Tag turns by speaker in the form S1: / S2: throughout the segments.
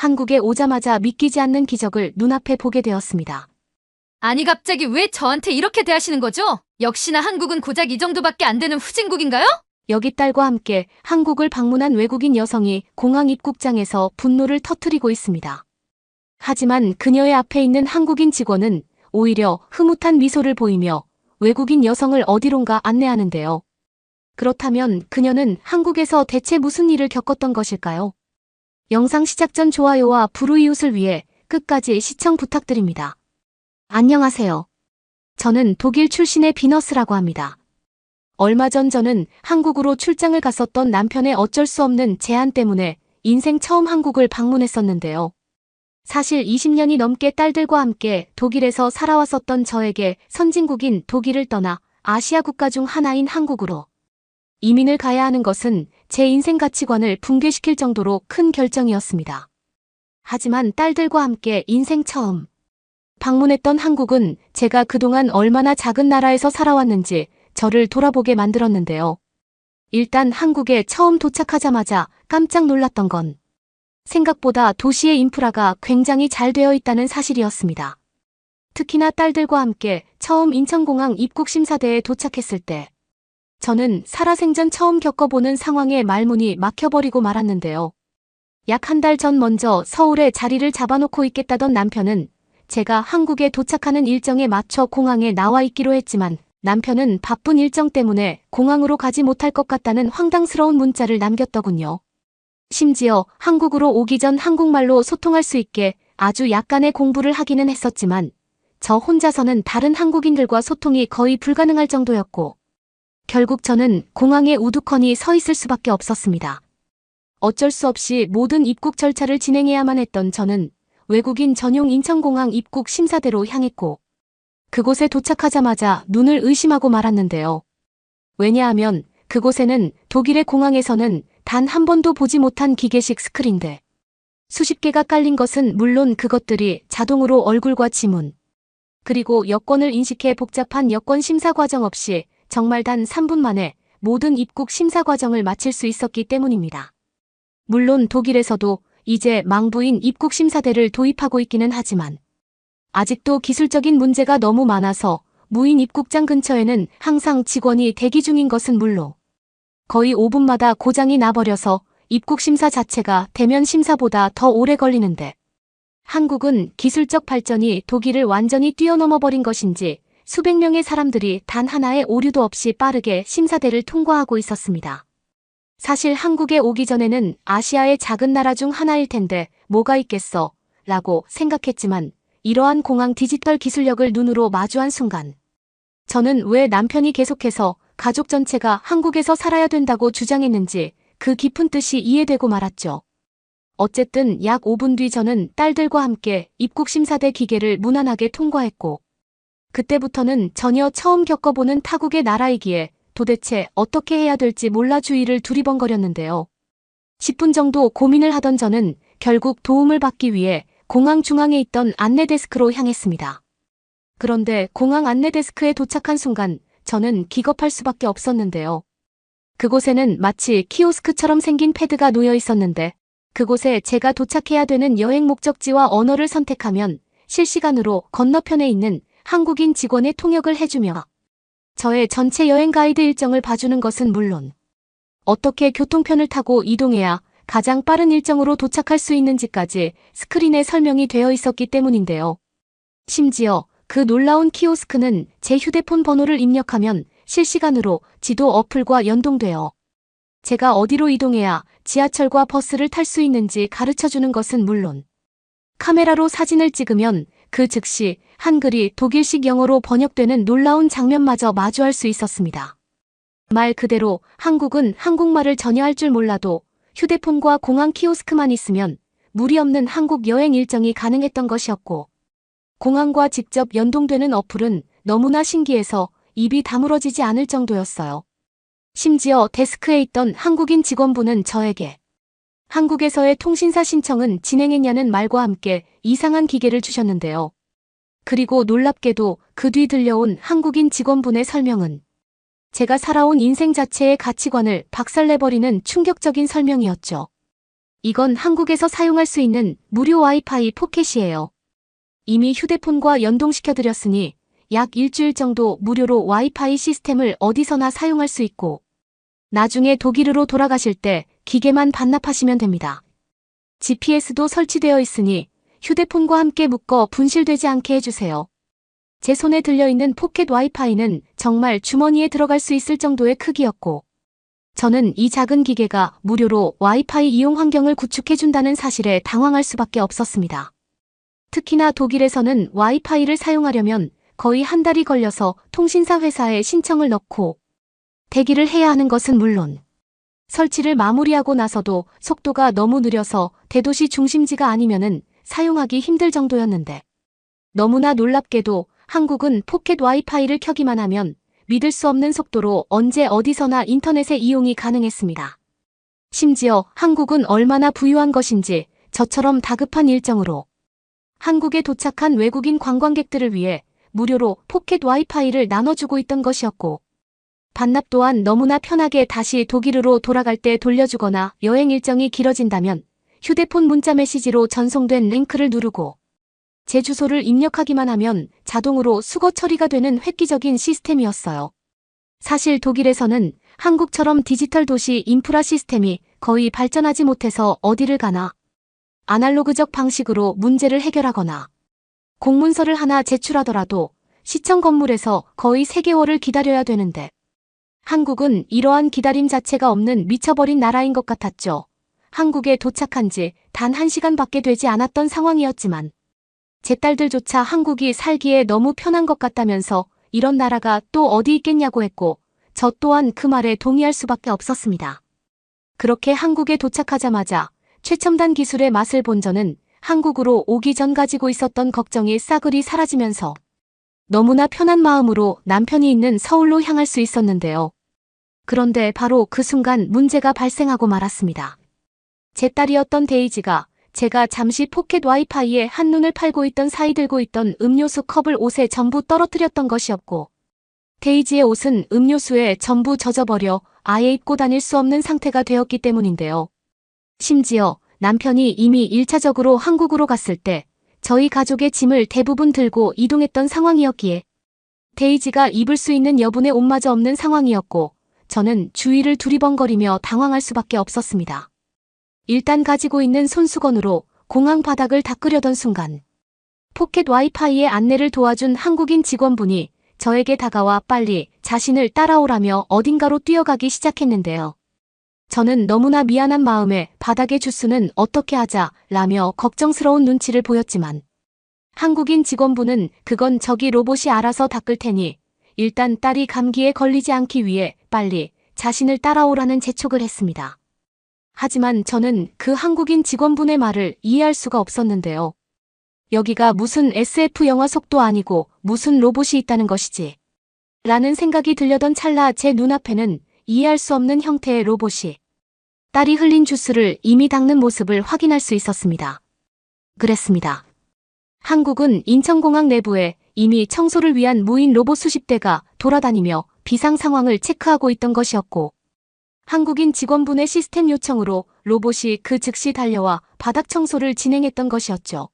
S1: 한국에 오자마자 믿기지 않는 기적을 눈앞에 보게 되었습니다.
S2: 아니 갑자기 왜 저한테 이렇게 대하시는 거죠? 역시나 한국은 고작 이 정도밖에 안 되는 후진국인가요?
S1: 여기 딸과 함께 한국을 방문한 외국인 여성이 공항 입국장에서 분노를 터뜨리고 있습니다. 하지만 그녀의 앞에 있는 한국인 직원은 오히려 흐뭇한 미소를 보이며 외국인 여성을 어디론가 안내하는데요. 그렇다면 그녀는 한국에서 대체 무슨 일을 겪었던 것일까요? 영상 시작 전 좋아요와 불우이웃을 위해 끝까지 시청 부탁드립니다. 안녕하세요. 저는 독일 출신의 비너스라고 합니다. 얼마 전 저는 한국으로 출장을 갔었던 남편의 어쩔 수 없는 제안 때문에 인생 처음 한국을 방문했었는데요. 사실 20년이 넘게 딸들과 함께 독일에서 살아왔었던 저에게 선진국인 독일을 떠나 아시아 국가 중 하나인 한국으로 이민을 가야 하는 것은 제 인생 가치관을 붕괴시킬 정도로 큰 결정이었습니다. 하지만 딸들과 함께 인생 처음 방문했던 한국은 제가 그동안 얼마나 작은 나라에서 살아왔는지 저를 돌아보게 만들었는데요. 일단 한국에 처음 도착하자마자 깜짝 놀랐던 건 생각보다 도시의 인프라가 굉장히 잘 되어 있다는 사실이었습니다. 특히나 딸들과 함께 처음 인천공항 입국심사대에 도착했을 때 저는 살아생전 처음 겪어보는 상황에 말문이 막혀버리고 말았는데요. 약 한 달 전 먼저 서울에 자리를 잡아놓고 있겠다던 남편은 제가 한국에 도착하는 일정에 맞춰 공항에 나와 있기로 했지만 남편은 바쁜 일정 때문에 공항으로 가지 못할 것 같다는 황당스러운 문자를 남겼더군요. 심지어 한국으로 오기 전 한국말로 소통할 수 있게 아주 약간의 공부를 하기는 했었지만 저 혼자서는 다른 한국인들과 소통이 거의 불가능할 정도였고 결국 저는 공항에 우두커니 서 있을 수밖에 없었습니다. 어쩔 수 없이 모든 입국 절차를 진행해야만 했던 저는 외국인 전용 인천공항 입국 심사대로 향했고 그곳에 도착하자마자 눈을 의심하고 말았는데요. 왜냐하면 그곳에는 독일의 공항에서는 단 한 번도 보지 못한 기계식 스크린대 수십 개가 깔린 것은 물론 그것들이 자동으로 얼굴과 지문 그리고 여권을 인식해 복잡한 여권 심사 과정 없이 정말 단 3분 만에 모든 입국 심사 과정을 마칠 수 있었기 때문입니다. 물론 독일에서도 이제 망부인 입국 심사대를 도입하고 있기는 하지만 아직도 기술적인 문제가 너무 많아서 무인 입국장 근처에는 항상 직원이 대기 중인 것은 물론 거의 5분마다 고장이 나버려서 입국 심사 자체가 대면 심사보다 더 오래 걸리는데 한국은 기술적 발전이 독일을 완전히 뛰어넘어 버린 것인지 수백 명의 사람들이 단 하나의 오류도 없이 빠르게 심사대를 통과하고 있었습니다. 사실 한국에 오기 전에는 아시아의 작은 나라 중 하나일 텐데 뭐가 있겠어 라고 생각했지만 이러한 공항 디지털 기술력을 눈으로 마주한 순간 저는 왜 남편이 계속해서 가족 전체가 한국에서 살아야 된다고 주장했는지 그 깊은 뜻이 이해되고 말았죠. 어쨌든 약 5분 뒤 저는 딸들과 함께 입국심사대 기계를 무난하게 통과했고 그때부터는 전혀 처음 겪어보는 타국의 나라이기에 도대체 어떻게 해야 될지 몰라 주위를 두리번거렸는데요. 10분 정도 고민을 하던 저는 결국 도움을 받기 위해 공항 중앙에 있던 안내데스크로 향했습니다. 그런데 공항 안내데스크에 도착한 순간 저는 기겁할 수밖에 없었는데요. 그곳에는 마치 키오스크처럼 생긴 패드가 놓여 있었는데 그곳에 제가 도착해야 되는 여행 목적지와 언어를 선택하면 실시간으로 건너편에 있는 한국인 직원의 통역을 해주며 저의 전체 여행 가이드 일정을 봐주는 것은 물론 어떻게 교통편을 타고 이동해야 가장 빠른 일정으로 도착할 수 있는지까지 스크린에 설명이 되어 있었기 때문인데요. 심지어 그 놀라운 키오스크는 제 휴대폰 번호를 입력하면 실시간으로 지도 어플과 연동되어 제가 어디로 이동해야 지하철과 버스를 탈 수 있는지 가르쳐주는 것은 물론 카메라로 사진을 찍으면 그 즉시 한글이 독일식 영어로 번역되는 놀라운 장면마저 마주할 수 있었습니다. 말 그대로 한국은 한국말을 전혀 할 줄 몰라도 휴대폰과 공항 키오스크만 있으면 무리 없는 한국 여행 일정이 가능했던 것이었고 공항과 직접 연동되는 어플은 너무나 신기해서 입이 다물어지지 않을 정도였어요. 심지어 데스크에 있던 한국인 직원분은 저에게 한국에서의 통신사 신청은 진행했냐는 말과 함께 이상한 기계를 주셨는데요. 그리고 놀랍게도 그 뒤 들려온 한국인 직원분의 설명은 제가 살아온 인생 자체의 가치관을 박살내버리는 충격적인 설명이었죠. 이건 한국에서 사용할 수 있는 무료 와이파이 포켓이에요. 이미 휴대폰과 연동시켜드렸으니 약 일주일 정도 무료로 와이파이 시스템을 어디서나 사용할 수 있고 나중에 독일으로 돌아가실 때 기계만 반납하시면 됩니다. GPS도 설치되어 있으니 휴대폰과 함께 묶어 분실되지 않게 해주세요. 제 손에 들려있는 포켓 와이파이는 정말 주머니에 들어갈 수 있을 정도의 크기였고 저는 이 작은 기계가 무료로 와이파이 이용 환경을 구축해준다는 사실에 당황할 수밖에 없었습니다. 특히나 독일에서는 와이파이를 사용하려면 거의 한 달이 걸려서 통신사 회사에 신청을 넣고 대기를 해야 하는 것은 물론 설치를 마무리하고 나서도 속도가 너무 느려서 대도시 중심지가 아니면은 사용하기 힘들 정도였는데 너무나 놀랍게도 한국은 포켓 와이파이를 켜기만 하면 믿을 수 없는 속도로 언제 어디서나 인터넷에 이용이 가능했습니다. 심지어 한국은 얼마나 부유한 것인지 저처럼 다급한 일정으로 한국에 도착한 외국인 관광객들을 위해 무료로 포켓 와이파이를 나눠주고 있던 것이었고 반납 또한 너무나 편하게 다시 독일으로 돌아갈 때 돌려주거나 여행 일정이 길어진다면 휴대폰 문자 메시지로 전송된 링크를 누르고 제 주소를 입력하기만 하면 자동으로 수거 처리가 되는 획기적인 시스템이었어요. 사실 독일에서는 한국처럼 디지털 도시 인프라 시스템이 거의 발전하지 못해서 어디를 가나 아날로그적 방식으로 문제를 해결하거나 공문서를 하나 제출하더라도 시청 건물에서 거의 3개월을 기다려야 되는데 한국은 이러한 기다림 자체가 없는 미쳐버린 나라인 것 같았죠. 한국에 도착한 지 단 1시간밖에 되지 않았던 상황이었지만 제 딸들조차 한국이 살기에 너무 편한 것 같다면서 이런 나라가 또 어디 있겠냐고 했고 저 또한 그 말에 동의할 수밖에 없었습니다. 그렇게 한국에 도착하자마자 최첨단 기술의 맛을 본 저는 한국으로 오기 전 가지고 있었던 걱정이 싸그리 사라지면서 너무나 편한 마음으로 남편이 있는 서울로 향할 수 있었는데요. 그런데 바로 그 순간 문제가 발생하고 말았습니다. 제 딸이었던 데이지가 제가 잠시 포켓 와이파이에 한눈을 팔고 있던 사이 들고 있던 음료수 컵을 옷에 전부 떨어뜨렸던 것이었고 데이지의 옷은 음료수에 전부 젖어버려 아예 입고 다닐 수 없는 상태가 되었기 때문인데요. 심지어 남편이 이미 1차적으로 한국으로 갔을 때 저희 가족의 짐을 대부분 들고 이동했던 상황이었기에 데이지가 입을 수 있는 여분의 옷마저 없는 상황이었고 저는 주위를 두리번거리며 당황할 수밖에 없었습니다. 일단 가지고 있는 손수건으로 공항 바닥을 닦으려던 순간 포켓 와이파이의 안내를 도와준 한국인 직원분이 저에게 다가와 빨리 자신을 따라오라며 어딘가로 뛰어가기 시작했는데요. 저는 너무나 미안한 마음에 바닥의 주스는 어떻게 하자 라며 걱정스러운 눈치를 보였지만 한국인 직원분은 그건 저기 로봇이 알아서 닦을 테니 일단 딸이 감기에 걸리지 않기 위해 빨리 자신을 따라오라는 재촉을 했습니다. 하지만 저는 그 한국인 직원분의 말을 이해할 수가 없었는데요. 여기가 무슨 SF 영화 속도 아니고 무슨 로봇이 있다는 것이지 라는 생각이 들려던 찰나 제 눈앞에는 이해할 수 없는 형태의 로봇이 딸이 흘린 주스를 이미 닦는 모습을 확인할 수 있었습니다. 그랬습니다. 한국은 인천공항 내부에 이미 청소를 위한 무인 로봇 수십 대가 돌아다니며 비상 상황을 체크하고 있던 것이었고 한국인 직원분의 시스템 요청으로 로봇이 그 즉시 달려와 바닥 청소를 진행했던 것이었죠.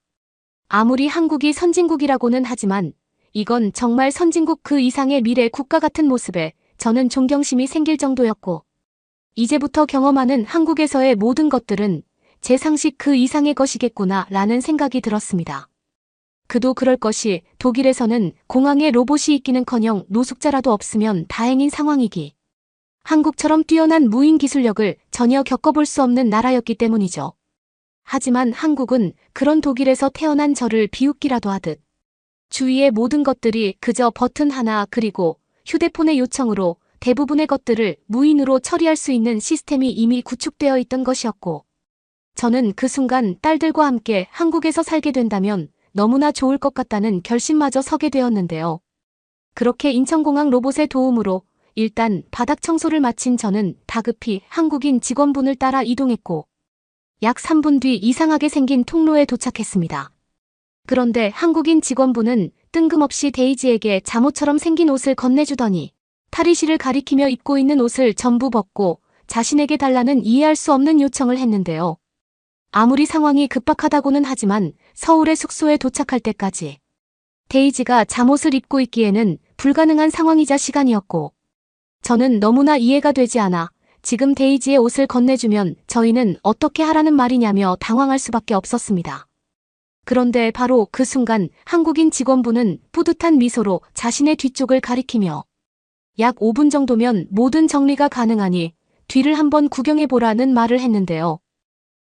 S1: 아무리 한국이 선진국이라고는 하지만 이건 정말 선진국 그 이상의 미래 국가 같은 모습에 저는 존경심이 생길 정도였고 이제부터 경험하는 한국에서의 모든 것들은 제 상식 그 이상의 것이겠구나 라는 생각이 들었습니다. 그도 그럴 것이 독일에서는 공항에 로봇이 있기는커녕 노숙자라도 없으면 다행인 상황이기 한국처럼 뛰어난 무인 기술력을 전혀 겪어볼 수 없는 나라였기 때문이죠. 하지만 한국은 그런 독일에서 태어난 저를 비웃기라도 하듯 주위의 모든 것들이 그저 버튼 하나 그리고 휴대폰의 요청으로 대부분의 것들을 무인으로 처리할 수 있는 시스템이 이미 구축되어 있던 것이었고 저는 그 순간 딸들과 함께 한국에서 살게 된다면 너무나 좋을 것 같다는 결심마저 서게 되었는데요. 그렇게 인천공항 로봇의 도움으로 일단 바닥 청소를 마친 저는 다급히 한국인 직원분을 따라 이동했고 약 3분 뒤 이상하게 생긴 통로에 도착했습니다. 그런데 한국인 직원분은 뜬금없이 데이지에게 잠옷처럼 생긴 옷을 건네주더니 탈의실을 가리키며 입고 있는 옷을 전부 벗고 자신에게 달라는 이해할 수 없는 요청을 했는데요. 아무리 상황이 급박하다고는 하지만 서울의 숙소에 도착할 때까지 데이지가 잠옷을 입고 있기에는 불가능한 상황이자 시간이었고, 저는 너무나 이해가 되지 않아 지금 데이지의 옷을 건네주면 저희는 어떻게 하라는 말이냐며 당황할 수밖에 없었습니다. 그런데 바로 그 순간 한국인 직원분은 뿌듯한 미소로 자신의 뒤쪽을 가리키며 약 5분 정도면 모든 정리가 가능하니 뒤를 한번 구경해보라는 말을 했는데요.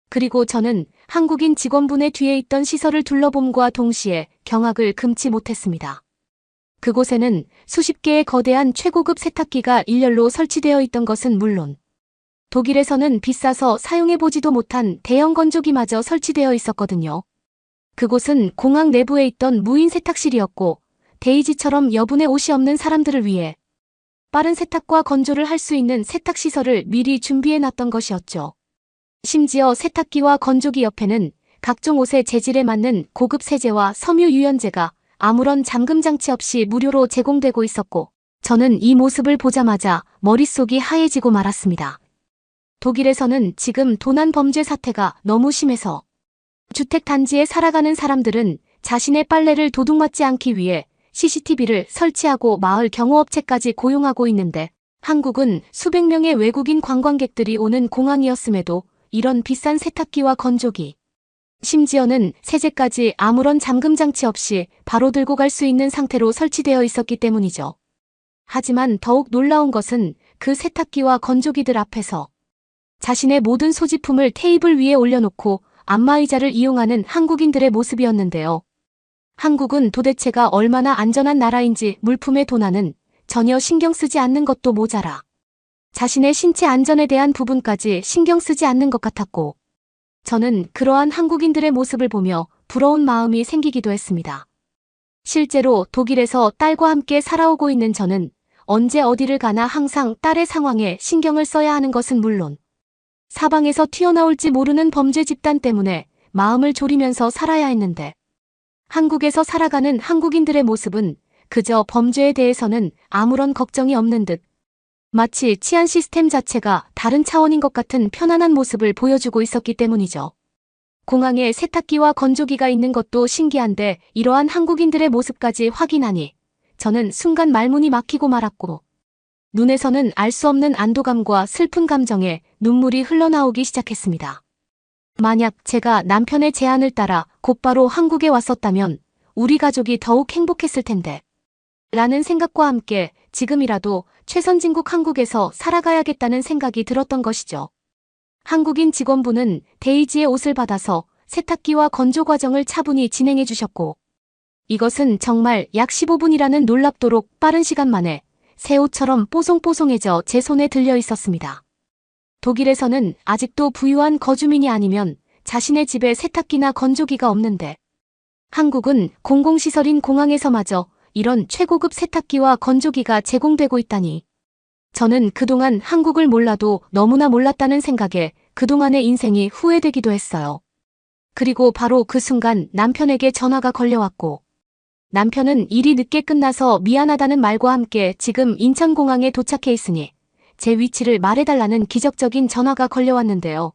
S1: 그리고 저는 한국인 직원분의 뒤에 있던 시설을 둘러봄과 동시에 경악을 금치 못했습니다. 그곳에는 수십 개의 거대한 최고급 세탁기가 일렬로 설치되어 있던 것은 물론 독일에서는 비싸서 사용해보지도 못한 대형 건조기마저 설치되어 있었거든요. 그곳은 공항 내부에 있던 무인 세탁실이었고 데이지처럼 여분의 옷이 없는 사람들을 위해 빠른 세탁과 건조를 할 수 있는 세탁시설을 미리 준비해놨던 것이었죠. 심지어 세탁기와 건조기 옆에는 각종 옷의 재질에 맞는 고급 세제와 섬유 유연제가 아무런 잠금 장치 없이 무료로 제공되고 있었고, 저는 이 모습을 보자마자 머릿속이 하얘지고 말았습니다. 독일에서는 지금 도난 범죄 사태가 너무 심해서 주택 단지에 살아가는 사람들은 자신의 빨래를 도둑맞지 않기 위해 CCTV를 설치하고 마을 경호업체까지 고용하고 있는데, 한국은 수백 명의 외국인 관광객들이 오는 공항이었음에도 이런 비싼 세탁기와 건조기, 심지어는 세제까지 아무런 잠금 장치 없이 바로 들고 갈 수 있는 상태로 설치되어 있었기 때문이죠. 하지만 더욱 놀라운 것은 그 세탁기와 건조기들 앞에서 자신의 모든 소지품을 테이블 위에 올려놓고 안마의자를 이용하는 한국인들의 모습이었는데요. 한국은 도대체가 얼마나 안전한 나라인지 물품의 도난은 전혀 신경 쓰지 않는 것도 모자라 자신의 신체 안전에 대한 부분까지 신경 쓰지 않는 것 같았고, 저는 그러한 한국인들의 모습을 보며 부러운 마음이 생기기도 했습니다. 실제로 독일에서 딸과 함께 살아오고 있는 저는 언제 어디를 가나 항상 딸의 상황에 신경을 써야 하는 것은 물론 사방에서 튀어나올지 모르는 범죄 집단 때문에 마음을 졸이면서 살아야 했는데, 한국에서 살아가는 한국인들의 모습은 그저 범죄에 대해서는 아무런 걱정이 없는 듯 마치 치안 시스템 자체가 다른 차원인 것 같은 편안한 모습을 보여주고 있었기 때문이죠. 공항에 세탁기와 건조기가 있는 것도 신기한데 이러한 한국인들의 모습까지 확인하니 저는 순간 말문이 막히고 말았고, 눈에서는 알 수 없는 안도감과 슬픈 감정에 눈물이 흘러나오기 시작했습니다. 만약 제가 남편의 제안을 따라 곧바로 한국에 왔었다면 우리 가족이 더욱 행복했을 텐데 라는 생각과 함께 지금이라도 최선진국 한국에서 살아가야겠다는 생각이 들었던 것이죠. 한국인 직원분은 데이지의 옷을 받아서 세탁기와 건조 과정을 차분히 진행해 주셨고, 이것은 정말 약 15분이라는 놀랍도록 빠른 시간 만에 새 옷처럼 뽀송뽀송해져 제 손에 들려 있었습니다. 독일에서는 아직도 부유한 거주민이 아니면 자신의 집에 세탁기나 건조기가 없는데, 한국은 공공시설인 공항에서마저 이런 최고급 세탁기와 건조기가 제공되고 있다니. 저는 그동안 한국을 몰라도 너무나 몰랐다는 생각에 그동안의 인생이 후회되기도 했어요. 그리고 바로 그 순간 남편에게 전화가 걸려왔고, 남편은 일이 늦게 끝나서 미안하다는 말과 함께 지금 인천공항에 도착해 있으니 제 위치를 말해달라는 기적적인 전화가 걸려왔는데요.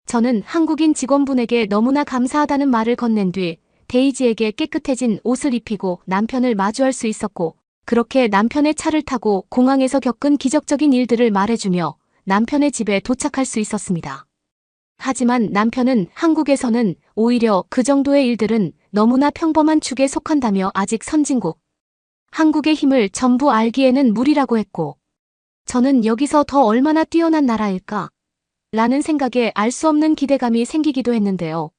S1: 저는 한국인 직원분에게 너무나 감사하다는 말을 건넨 뒤 데이지에게 깨끗해진 옷을 입히고 남편을 마주할 수 있었고, 그렇게 남편의 차를 타고 공항에서 겪은 기적적인 일들을 말해주며 남편의 집에 도착할 수 있었습니다. 하지만 남편은 한국에서는 오히려 그 정도의 일들은 너무나 평범한 축에 속한다며 아직 선진국 한국의 힘을 전부 알기에는 무리라고 했고, 저는 여기서 더 얼마나 뛰어난 나라일까? 라는 생각에 알 수 없는 기대감이 생기기도 했는데요.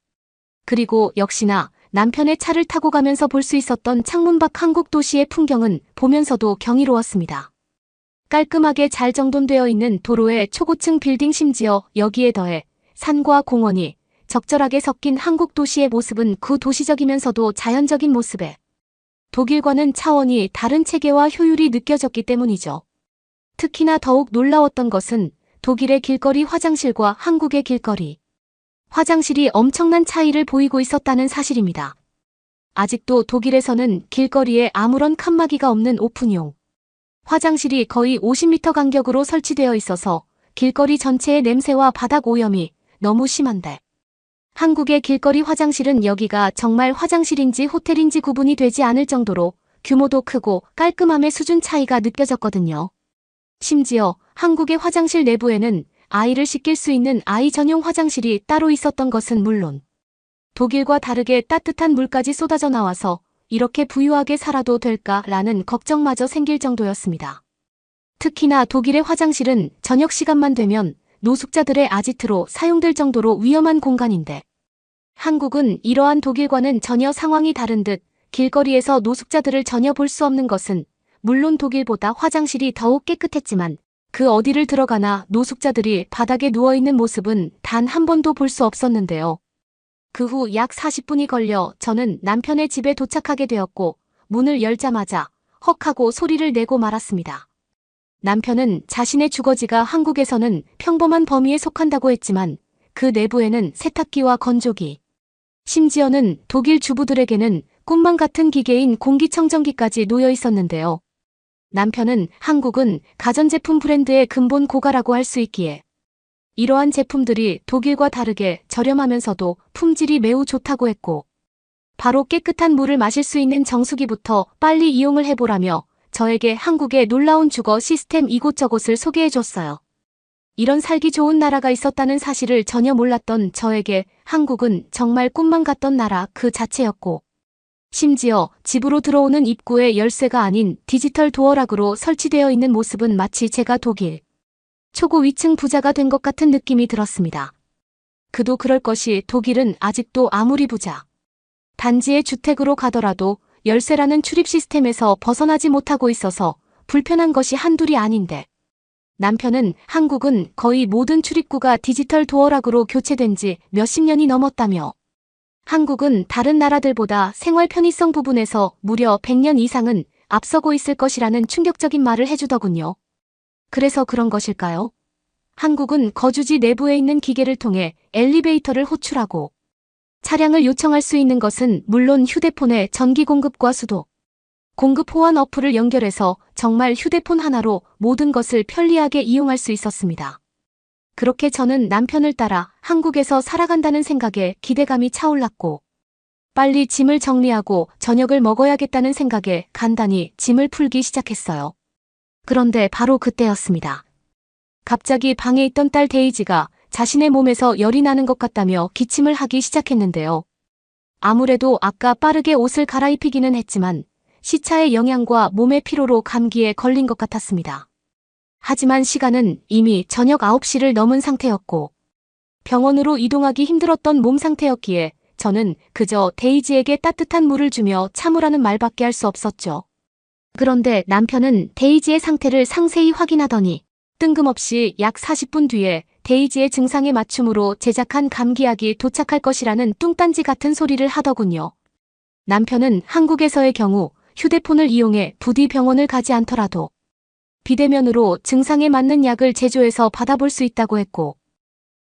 S1: 그리고 역시나 남편의 차를 타고 가면서 볼 수 있었던 창문 밖 한국 도시의 풍경은 보면서도 경이로웠습니다. 깔끔하게 잘 정돈되어 있는 도로의 초고층 빌딩, 심지어 여기에 더해 산과 공원이 적절하게 섞인 한국 도시의 모습은 그 도시적이면서도 자연적인 모습에 독일과는 차원이 다른 체계와 효율이 느껴졌기 때문이죠. 특히나 더욱 놀라웠던 것은 독일의 길거리 화장실과 한국의 길거리 화장실이 엄청난 차이를 보이고 있었다는 사실입니다. 아직도 독일에서는 길거리에 아무런 칸막이가 없는 오픈용 화장실이 거의 50m 간격으로 설치되어 있어서 길거리 전체의 냄새와 바닥 오염이 너무 심한데, 한국의 길거리 화장실은 여기가 정말 화장실인지 호텔인지 구분이 되지 않을 정도로 규모도 크고 깔끔함의 수준 차이가 느껴졌거든요. 심지어 한국의 화장실 내부에는 아이를 씻길 수 있는 아이 전용 화장실이 따로 있었던 것은 물론 독일과 다르게 따뜻한 물까지 쏟아져 나와서 이렇게 부유하게 살아도 될까라는 걱정마저 생길 정도였습니다. 특히나 독일의 화장실은 저녁 시간만 되면 노숙자들의 아지트로 사용될 정도로 위험한 공간인데 한국은 이러한 독일과는 전혀 상황이 다른 듯 길거리에서 노숙자들을 전혀 볼 수 없는 것은 물론 독일보다 화장실이 더욱 깨끗했지만 그 어디를 들어가나 노숙자들이 바닥에 누워있는 모습은 단 한 번도 볼 수 없었는데요. 그 후 약 40분이 걸려 저는 남편의 집에 도착하게 되었고 문을 열자마자 헉 하고 소리를 내고 말았습니다. 남편은 자신의 주거지가 한국에서는 평범한 범위에 속한다고 했지만 그 내부에는 세탁기와 건조기, 심지어는 독일 주부들에게는 꿈만 같은 기계인 공기청정기까지 놓여 있었는데요. 남편은 한국은 가전제품 브랜드의 근본 고가라고 할 수 있기에 이러한 제품들이 독일과 다르게 저렴하면서도 품질이 매우 좋다고 했고 바로 깨끗한 물을 마실 수 있는 정수기부터 빨리 이용을 해보라며 저에게 한국의 놀라운 주거 시스템 이곳저곳을 소개해줬어요. 이런 살기 좋은 나라가 있었다는 사실을 전혀 몰랐던 저에게 한국은 정말 꿈만 같던 나라 그 자체였고 심지어 집으로 들어오는 입구에 열쇠가 아닌 디지털 도어락으로 설치되어 있는 모습은 마치 제가 독일 초고 위층 부자가 된 것 같은 느낌이 들었습니다. 그도 그럴 것이 독일은 아직도 아무리 부자 단지의 주택으로 가더라도 열쇠라는 출입 시스템에서 벗어나지 못하고 있어서 불편한 것이 한둘이 아닌데 남편은 한국은 거의 모든 출입구가 디지털 도어락으로 교체된 지 몇십 년이 넘었다며 한국은 다른 나라들보다 생활 편의성 부분에서 무려 100년 이상은 앞서고 있을 것이라는 충격적인 말을 해주더군요. 그래서 그런 것일까요? 한국은 거주지 내부에 있는 기계를 통해 엘리베이터를 호출하고 차량을 요청할 수 있는 것은 물론 휴대폰의 전기 공급과 수도, 공급 호환 어플을 연결해서 정말 휴대폰 하나로 모든 것을 편리하게 이용할 수 있었습니다. 그렇게 저는 남편을 따라 한국에서 살아간다는 생각에 기대감이 차올랐고 빨리 짐을 정리하고 저녁을 먹어야겠다는 생각에 간단히 짐을 풀기 시작했어요. 그런데 바로 그때였습니다. 갑자기 방에 있던 딸 데이지가 자신의 몸에서 열이 나는 것 같다며 기침을 하기 시작했는데요. 아무래도 아까 빠르게 옷을 갈아입히기는 했지만 시차의 영향과 몸의 피로로 감기에 걸린 것 같았습니다. 하지만 시간은 이미 저녁 9시를 넘은 상태였고 병원으로 이동하기 힘들었던 몸 상태였기에 저는 그저 데이지에게 따뜻한 물을 주며 참으라는 말밖에 할 수 없었죠. 그런데 남편은 데이지의 상태를 상세히 확인하더니 뜬금없이 약 40분 뒤에 데이지의 증상에 맞춤으로 제작한 감기약이 도착할 것이라는 뚱딴지 같은 소리를 하더군요. 남편은 한국에서의 경우 휴대폰을 이용해 부디 병원을 가지 않더라도 비대면으로 증상에 맞는 약을 제조해서 받아볼 수 있다고 했고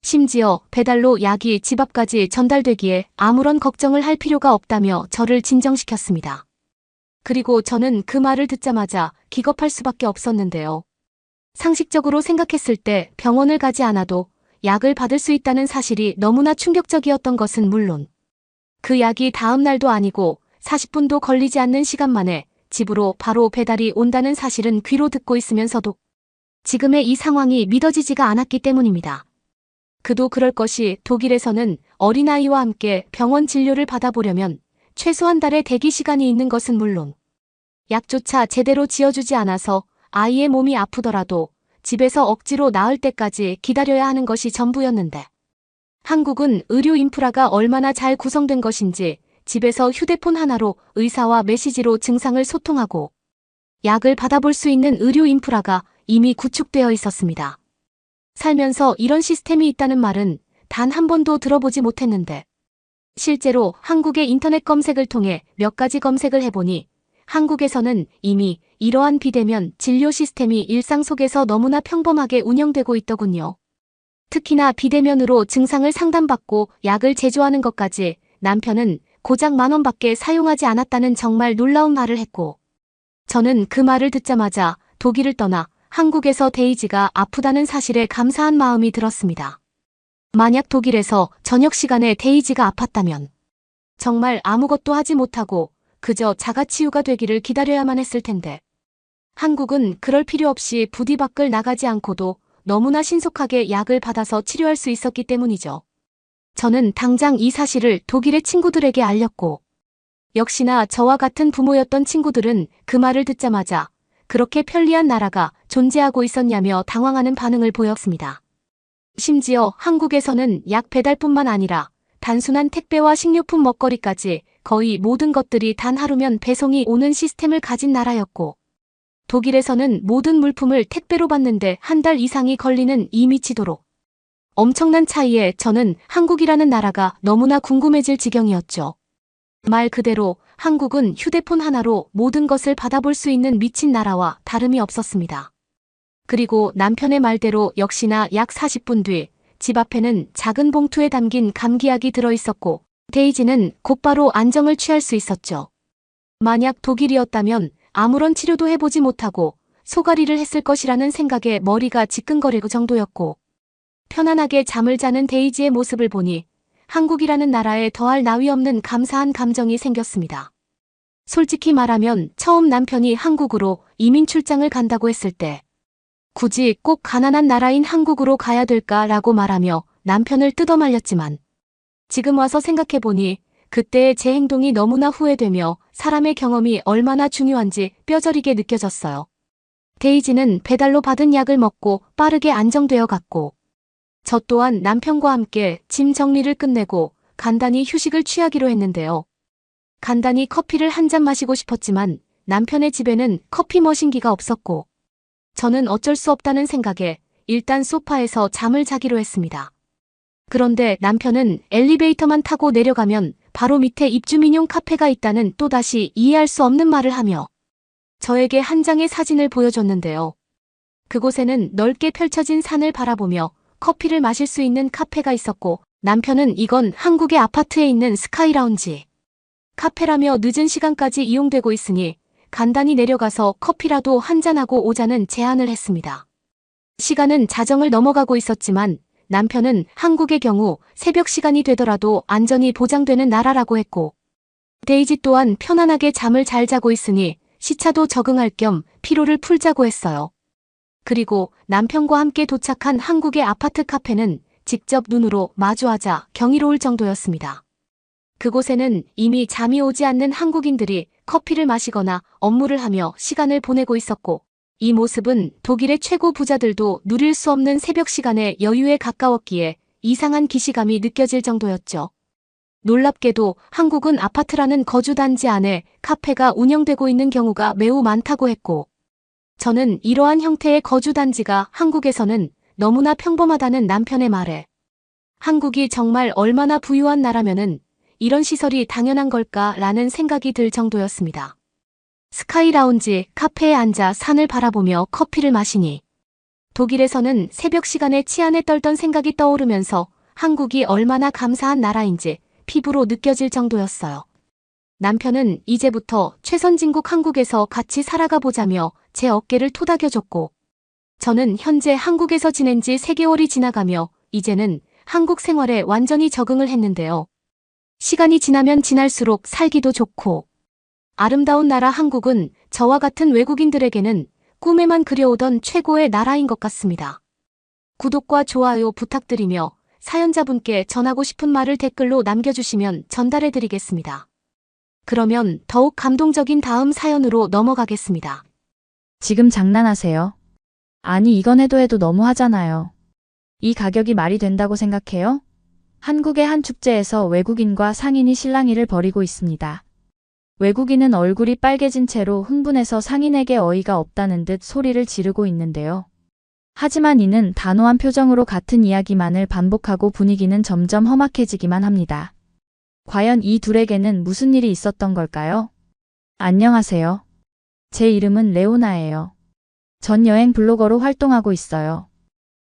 S1: 심지어 배달로 약이 집 앞까지 전달되기에 아무런 걱정을 할 필요가 없다며 저를 진정시켰습니다. 그리고 저는 그 말을 듣자마자 기겁할 수밖에 없었는데요. 상식적으로 생각했을 때 병원을 가지 않아도 약을 받을 수 있다는 사실이 너무나 충격적이었던 것은 물론 그 약이 다음 날도 아니고 40분도 걸리지 않는 시간 만에 집으로 바로 배달이 온다는 사실은 귀로 듣고 있으면서도 지금의 이 상황이 믿어지지가 않았기 때문입니다. 그도 그럴 것이 독일에서는 어린아이와 함께 병원 진료를 받아보려면 최소한 달의 대기 시간이 있는 것은 물론 약조차 제대로 지어주지 않아서 아이의 몸이 아프더라도 집에서 억지로 나을 때까지 기다려야 하는 것이 전부였는데 한국은 의료 인프라가 얼마나 잘 구성된 것인지 집에서 휴대폰 하나로 의사와 메시지로 증상을 소통하고 약을 받아볼 수 있는 의료 인프라가 이미 구축되어 있었습니다. 살면서 이런 시스템이 있다는 말은 단 한 번도 들어보지 못했는데 실제로 한국의 인터넷 검색을 통해 몇 가지 검색을 해보니 한국에서는 이미 이러한 비대면 진료 시스템이 일상 속에서 너무나 평범하게 운영되고 있더군요. 특히나 비대면으로 증상을 상담받고 약을 제조하는 것까지 남편은 고작 10,000원밖에 사용하지 않았다는 정말 놀라운 말을 했고 저는 그 말을 듣자마자 독일을 떠나 한국에서 데이지가 아프다는 사실에 감사한 마음이 들었습니다. 만약 독일에서 저녁 시간에 데이지가 아팠다면 정말 아무것도 하지 못하고 그저 자가치유가 되기를 기다려야만 했을 텐데 한국은 그럴 필요 없이 부디 밖을 나가지 않고도 너무나 신속하게 약을 받아서 치료할 수 있었기 때문이죠. 저는 당장 이 사실을 독일의 친구들에게 알렸고 역시나 저와 같은 부모였던 친구들은 그 말을 듣자마자 그렇게 편리한 나라가 존재하고 있었냐며 당황하는 반응을 보였습니다. 심지어 한국에서는 약 배달뿐만 아니라 단순한 택배와 식료품 먹거리까지 거의 모든 것들이 단 하루면 배송이 오는 시스템을 가진 나라였고 독일에서는 모든 물품을 택배로 받는데 한 달 이상이 걸리는 이 미치도록 엄청난 차이에 저는 한국이라는 나라가 너무나 궁금해질 지경이었죠. 말 그대로 한국은 휴대폰 하나로 모든 것을 받아볼 수 있는 미친 나라와 다름이 없었습니다. 그리고 남편의 말대로 역시나 약 40분 뒤 집 앞에는 작은 봉투에 담긴 감기약이 들어있었고 데이지는 곧바로 안정을 취할 수 있었죠. 만약 독일이었다면 아무런 치료도 해보지 못하고 소가리를 했을 것이라는 생각에 머리가 지끈거릴 정도였고 편안하게 잠을 자는 데이지의 모습을 보니 한국이라는 나라에 더할 나위 없는 감사한 감정이 생겼습니다. 솔직히 말하면 처음 남편이 한국으로 이민 출장을 간다고 했을 때 굳이 꼭 가난한 나라인 한국으로 가야 될까라고 말하며 남편을 뜯어말렸지만 지금 와서 생각해보니 그때의 제 행동이 너무나 후회되며 사람의 경험이 얼마나 중요한지 뼈저리게 느껴졌어요. 데이지는 배달로 받은 약을 먹고 빠르게 안정되어 갔고 저 또한 남편과 함께 짐 정리를 끝내고 간단히 휴식을 취하기로 했는데요. 간단히 커피를 한 잔 마시고 싶었지만 남편의 집에는 커피 머신기가 없었고 저는 어쩔 수 없다는 생각에 일단 소파에서 잠을 자기로 했습니다. 그런데 남편은 엘리베이터만 타고 내려가면 바로 밑에 입주민용 카페가 있다는 또다시 이해할 수 없는 말을 하며 저에게 한 장의 사진을 보여줬는데요. 그곳에는 넓게 펼쳐진 산을 바라보며 커피를 마실 수 있는 카페가 있었고 남편은 이건 한국의 아파트에 있는 스카이 라운지 카페라며 늦은 시간까지 이용되고 있으니 간단히 내려가서 커피라도 한잔하고 오자는 제안을 했습니다. 시간은 자정을 넘어가고 있었지만 남편은 한국의 경우 새벽 시간이 되더라도 안전이 보장되는 나라라고 했고 데이지 또한 편안하게 잠을 잘 자고 있으니 시차도 적응할 겸 피로를 풀자고 했어요. 그리고 남편과 함께 도착한 한국의 아파트 카페는 직접 눈으로 마주하자 경이로울 정도였습니다. 그곳에는 이미 잠이 오지 않는 한국인들이 커피를 마시거나 업무를 하며 시간을 보내고 있었고 이 모습은 독일의 최고 부자들도 누릴 수 없는 새벽 시간의 여유에 가까웠기에 이상한 기시감이 느껴질 정도였죠. 놀랍게도 한국은 아파트라는 거주단지 안에 카페가 운영되고 있는 경우가 매우 많다고 했고 저는 이러한 형태의 거주단지가 한국에서는 너무나 평범하다는 남편의 말에 한국이 정말 얼마나 부유한 나라면은 이런 시설이 당연한 걸까라는 생각이 들 정도였습니다. 스카이 라운지 카페에 앉아 산을 바라보며 커피를 마시니 독일에서는 새벽 시간에 치안에 떨던 생각이 떠오르면서 한국이 얼마나 감사한 나라인지 피부로 느껴질 정도였어요. 남편은 이제부터 최선진국 한국에서 같이 살아가 보자며 제 어깨를 토닥여줬고 저는 현재 한국에서 지낸 지 3개월이 지나가며 이제는 한국 생활에 완전히 적응을 했는데요. 시간이 지나면 지날수록 살기도 좋고 아름다운 나라 한국은 저와 같은 외국인들에게는 꿈에만 그려오던 최고의 나라인 것 같습니다. 구독과 좋아요 부탁드리며 사연자분께 전하고 싶은 말을 댓글로 남겨주시면 전달해드리겠습니다. 그러면 더욱 감동적인 다음 사연으로 넘어가겠습니다.
S3: 지금 장난하세요? 아니 이건 해도 너무 하잖아요. 이 가격이 말이 된다고 생각해요? 한국의 한 축제에서 외국인과 상인이 실랑이를 벌이고 있습니다. 외국인은 얼굴이 빨개진 채로 흥분해서 상인에게 어이가 없다는 듯 소리를 지르고 있는데요. 하지만 이는 단호한 표정으로 같은 이야기만을 반복하고 분위기는 점점 험악해지기만 합니다. 과연 이 둘에게는 무슨 일이 있었던 걸까요? 안녕하세요. 제 이름은 레오나예요. 전 여행 블로거로 활동하고 있어요.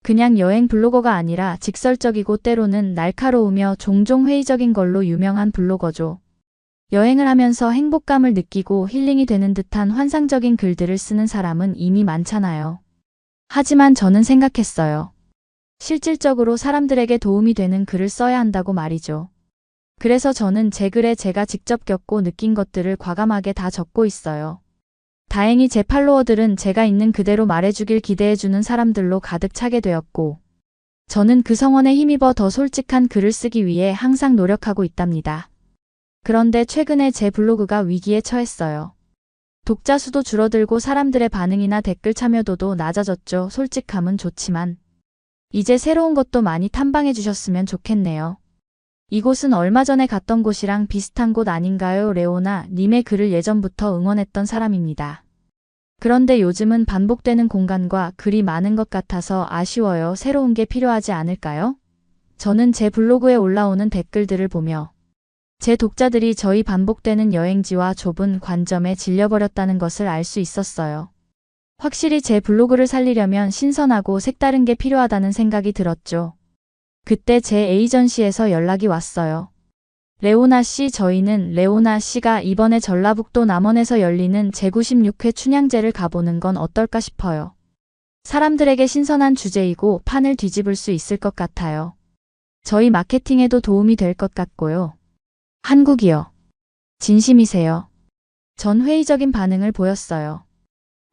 S3: 그냥 여행 블로거가 아니라 직설적이고 때로는 날카로우며 종종 회의적인 걸로 유명한 블로거죠. 여행을 하면서 행복감을 느끼고 힐링이 되는 듯한 환상적인 글들을 쓰는 사람은 이미 많잖아요. 하지만 저는 생각했어요. 실질적으로 사람들에게 도움이 되는 글을 써야 한다고 말이죠. 그래서 저는 제 글에 제가 직접 겪고 느낀 것들을 과감하게 다 적고 있어요. 다행히 제 팔로워들은 제가 있는 그대로 말해주길 기대해주는 사람들로 가득 차게 되었고, 저는 그 성원에 힘입어 더 솔직한 글을 쓰기 위해 항상 노력하고 있답니다. 그런데 최근에 제 블로그가 위기에 처했어요. 독자 수도 줄어들고 사람들의 반응이나 댓글 참여도도 낮아졌죠. 솔직함은 좋지만 이제 새로운 것도 많이 탐방해 주셨으면 좋겠네요. 이곳은 얼마 전에 갔던 곳이랑 비슷한 곳 아닌가요? 레오나 님의 글을 예전부터 응원했던 사람입니다. 그런데 요즘은 반복되는 공간과 글이 많은 것 같아서 아쉬워요. 새로운 게 필요하지 않을까요? 저는 제 블로그에 올라오는 댓글들을 보며 제 독자들이 저희 반복되는 여행지와 좁은 관점에 질려버렸다는 것을 알 수 있었어요. 확실히 제 블로그를 살리려면 신선하고 색다른 게 필요하다는 생각이 들었죠. 그때 제 에이전시에서 연락이 왔어요. 레오나 씨, 저희는 레오나 씨가 이번에 전라북도 남원에서 열리는 제96회 춘향제를 가보는 건 어떨까 싶어요. 사람들에게 신선한 주제이고 판을 뒤집을 수 있을 것 같아요. 저희 마케팅에도 도움이 될 것 같고요. 한국이요. 진심이세요? 전 회의적인 반응을 보였어요.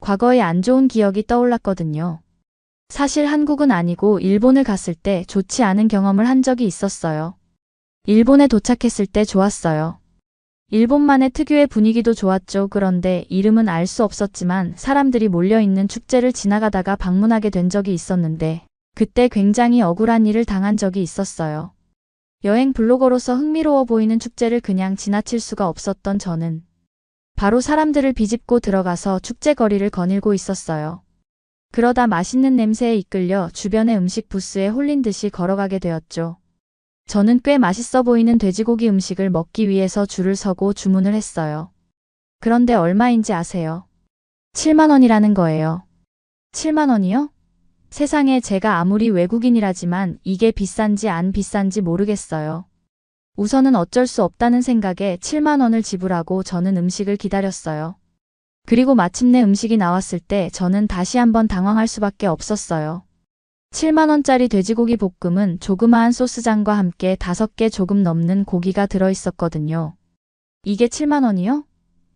S3: 과거에 안 좋은 기억이 떠올랐거든요. 사실 한국은 아니고 일본을 갔을 때 좋지 않은 경험을 한 적이 있었어요. 일본에 도착했을 때 좋았어요. 일본만의 특유의 분위기도 좋았죠. 그런데 이름은 알 수 없었지만 사람들이 몰려있는 축제를 지나가다가 방문하게 된 적이 있었는데 그때 굉장히 억울한 일을 당한 적이 있었어요. 여행 블로거로서 흥미로워 보이는 축제를 그냥 지나칠 수가 없었던 저는 바로 사람들을 비집고 들어가서 축제 거리를 거닐고 있었어요. 그러다 맛있는 냄새에 이끌려 주변의 음식 부스에 홀린 듯이 걸어가게 되었죠. 저는 꽤 맛있어 보이는 돼지고기 음식을 먹기 위해서 줄을 서고 주문을 했어요. 그런데 얼마인지 아세요? 7만 원이라는 거예요. 7만 원이요? 세상에, 제가 아무리 외국인이라지만 이게 비싼지 안 비싼지 모르겠어요. 우선은 어쩔 수 없다는 생각에 7만 원을 지불하고 저는 음식을 기다렸어요. 그리고 마침내 음식이 나왔을 때 저는 다시 한번 당황할 수밖에 없었어요. 7만 원짜리 돼지고기 볶음은 조그마한 소스장과 함께 5개 조금 넘는 고기가 들어있었거든요. 이게 7만 원이요?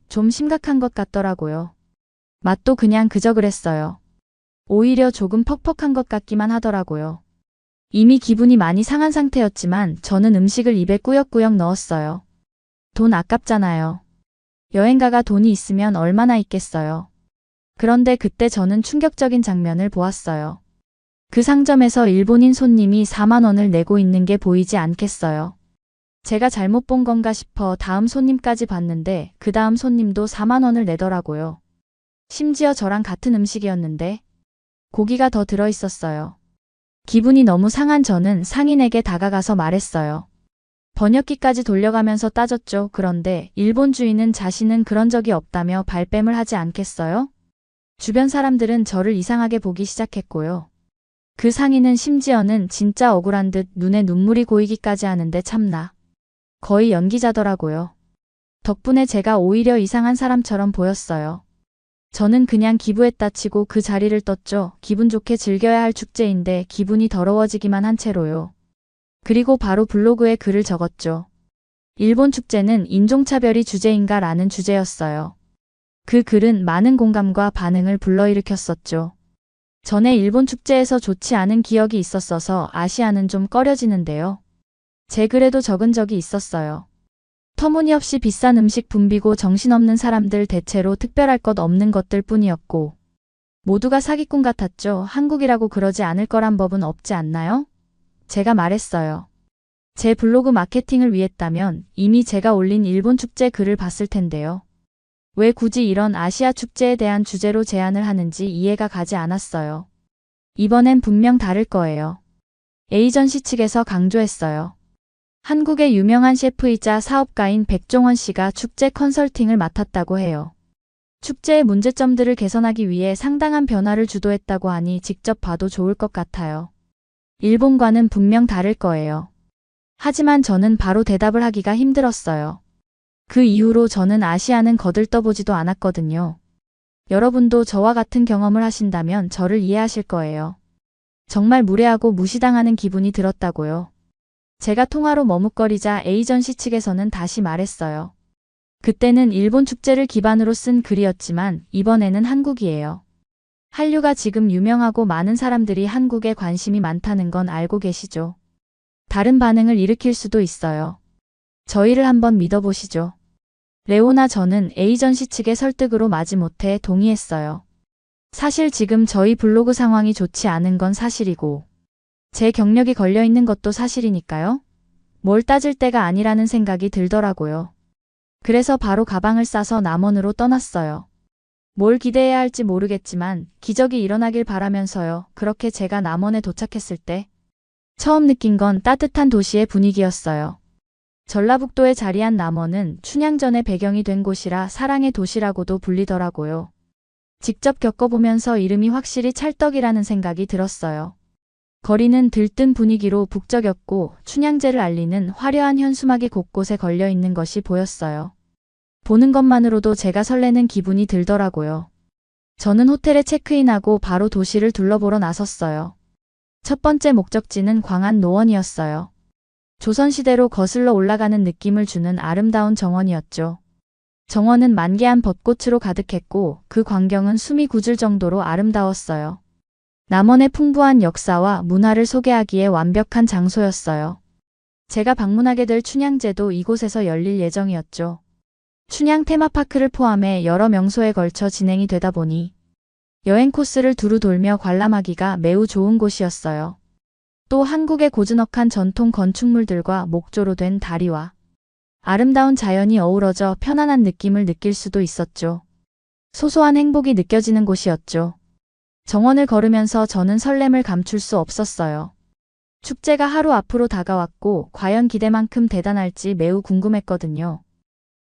S3: 좀 심각한 것 같더라고요. 맛도 그냥 그저 그랬어요. 오히려 조금 퍽퍽한 것 같기만 하더라고요. 이미 기분이 많이 상한 상태였지만 저는 음식을 입에 꾸역꾸역 넣었어요. 돈 아깝잖아요. 여행가가 돈이 있으면 얼마나 있겠어요. 그런데 그때 저는 충격적인 장면을 보았어요. 그 상점에서 일본인 손님이 4만 원을 내고 있는 게 보이지 않겠어요. 제가 잘못 본 건가 싶어 다음 손님까지 봤는데 그 다음 손님도 4만 원을 내더라고요. 심지어 저랑 같은 음식이었는데 고기가 더 들어있었어요. 기분이 너무 상한 저는 상인에게 다가가서 말했어요. 번역기까지 돌려가면서 따졌죠. 그런데 일본 주인은 자신은 그런 적이 없다며 발뺌을 하지 않겠어요? 주변 사람들은 저를 이상하게 보기 시작했고요. 그 상인은 심지어는 진짜 억울한 듯 눈에 눈물이 고이기까지 하는데 참나. 거의 연기자더라고요. 덕분에 제가 오히려 이상한 사람처럼 보였어요. 저는 그냥 기부했다 치고 그 자리를 떴죠. 기분 좋게 즐겨야 할 축제인데 기분이 더러워지기만 한 채로요. 그리고 바로 블로그에 글을 적었죠. 일본 축제는 인종차별이 주제인가 라는 주제였어요. 그 글은 많은 공감과 반응을 불러일으켰었죠. 전에 일본 축제에서 좋지 않은 기억이 있었어서 아시아는 좀 꺼려지는데요. 제 글에도 적은 적이 있었어요. 터무니없이 비싼 음식 붐비고 정신없는 사람들, 대체로 특별할 것 없는 것들 뿐이었고 모두가 사기꾼 같았죠. 한국이라고 그러지 않을 거란 법은 없지 않나요? 제가 말했어요. 제 블로그 마케팅을 위했다면 이미 제가 올린 일본 축제 글을 봤을 텐데요. 왜 굳이 이런 아시아 축제에 대한 주제로 제안을 하는지 이해가 가지 않았어요. 이번엔 분명 다를 거예요. 에이전시 측에서 강조했어요. 한국의 유명한 셰프이자 사업가인 백종원 씨가 축제 컨설팅을 맡았다고 해요. 축제의 문제점들을 개선하기 위해 상당한 변화를 주도했다고 하니 직접 봐도 좋을 것 같아요. 일본과는 분명 다를 거예요. 하지만 저는 바로 대답을 하기가 힘들었어요. 그 이후로 저는 아시아는 거들떠보지도 않았거든요. 여러분도 저와 같은 경험을 하신다면 저를 이해하실 거예요. 정말 무례하고 무시당하는 기분이 들었다고요. 제가 통화로 머뭇거리자 에이전시 측에서는 다시 말했어요. 그때는 일본 축제를 기반으로 쓴 글이었지만 이번에는 한국이에요. 한류가 지금 유명하고 많은 사람들이 한국에 관심이 많다는 건 알고 계시죠? 다른 반응을 일으킬 수도 있어요. 저희를 한번 믿어보시죠. 레오나 저는 에이전시 측의 설득으로 마지못해 동의했어요. 사실 지금 저희 블로그 상황이 좋지 않은 건 사실이고 제 경력이 걸려있는 것도 사실이니까요. 뭘 따질 때가 아니라는 생각이 들더라고요. 그래서 바로 가방을 싸서 남원으로 떠났어요. 뭘 기대해야 할지 모르겠지만 기적이 일어나길 바라면서요. 그렇게 제가 남원에 도착했을 때 처음 느낀 건 따뜻한 도시의 분위기였어요. 전라북도에 자리한 남원은 춘향전의 배경이 된 곳이라 사랑의 도시라고도 불리더라고요. 직접 겪어보면서 이름이 확실히 찰떡이라는 생각이 들었어요. 거리는 들뜬 분위기로 북적였고 춘향제를 알리는 화려한 현수막이 곳곳에 걸려있는 것이 보였어요. 보는 것만으로도 제가 설레는 기분이 들더라고요. 저는 호텔에 체크인하고 바로 도시를 둘러보러 나섰어요. 첫 번째 목적지는 광안 노원이었어요. 조선시대로 거슬러 올라가는 느낌을 주는 아름다운 정원이었죠. 정원은 만개한 벚꽃으로 가득했고 그 광경은 숨이 굳을 정도로 아름다웠어요. 남원의 풍부한 역사와 문화를 소개하기에 완벽한 장소였어요. 제가 방문하게 될 춘향제도 이곳에서 열릴 예정이었죠. 춘향 테마파크를 포함해 여러 명소에 걸쳐 진행이 되다 보니 여행 코스를 두루 돌며 관람하기가 매우 좋은 곳이었어요. 또 한국의 고즈넉한 전통 건축물들과 목조로 된 다리와 아름다운 자연이 어우러져 편안한 느낌을 느낄 수도 있었죠. 소소한 행복이 느껴지는 곳이었죠. 정원을 걸으면서 저는 설렘을 감출 수 없었어요. 축제가 하루 앞으로 다가왔고 과연 기대만큼 대단할지 매우 궁금했거든요.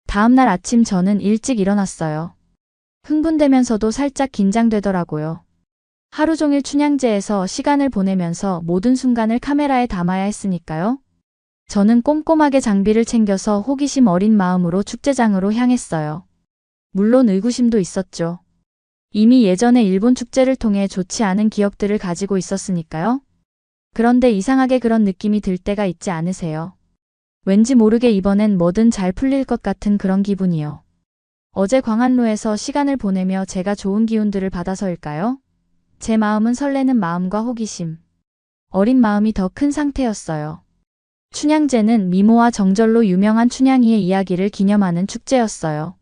S3: 다음날 아침 저는 일찍 일어났어요. 흥분되면서도 살짝 긴장되더라고요. 하루 종일 춘향제에서 시간을 보내면서 모든 순간을 카메라에 담아야 했으니까요. 저는 꼼꼼하게 장비를 챙겨서 호기심 어린 마음으로 축제장으로 향했어요. 물론 의구심도 있었죠. 이미 예전에 일본 축제를 통해 좋지 않은 기억들을 가지고 있었으니까요. 그런데 이상하게 그런 느낌이 들 때가 있지 않으세요? 왠지 모르게 이번엔 뭐든 잘 풀릴 것 같은 그런 기분이요. 어제 광안로에서 시간을 보내며 제가 좋은 기운들을 받아서일까요? 제 마음은 설레는 마음과 호기심, 어린 마음이 더 큰 상태였어요. 춘향제는 미모와 정절로 유명한 춘향이의 이야기를 기념하는 축제였어요.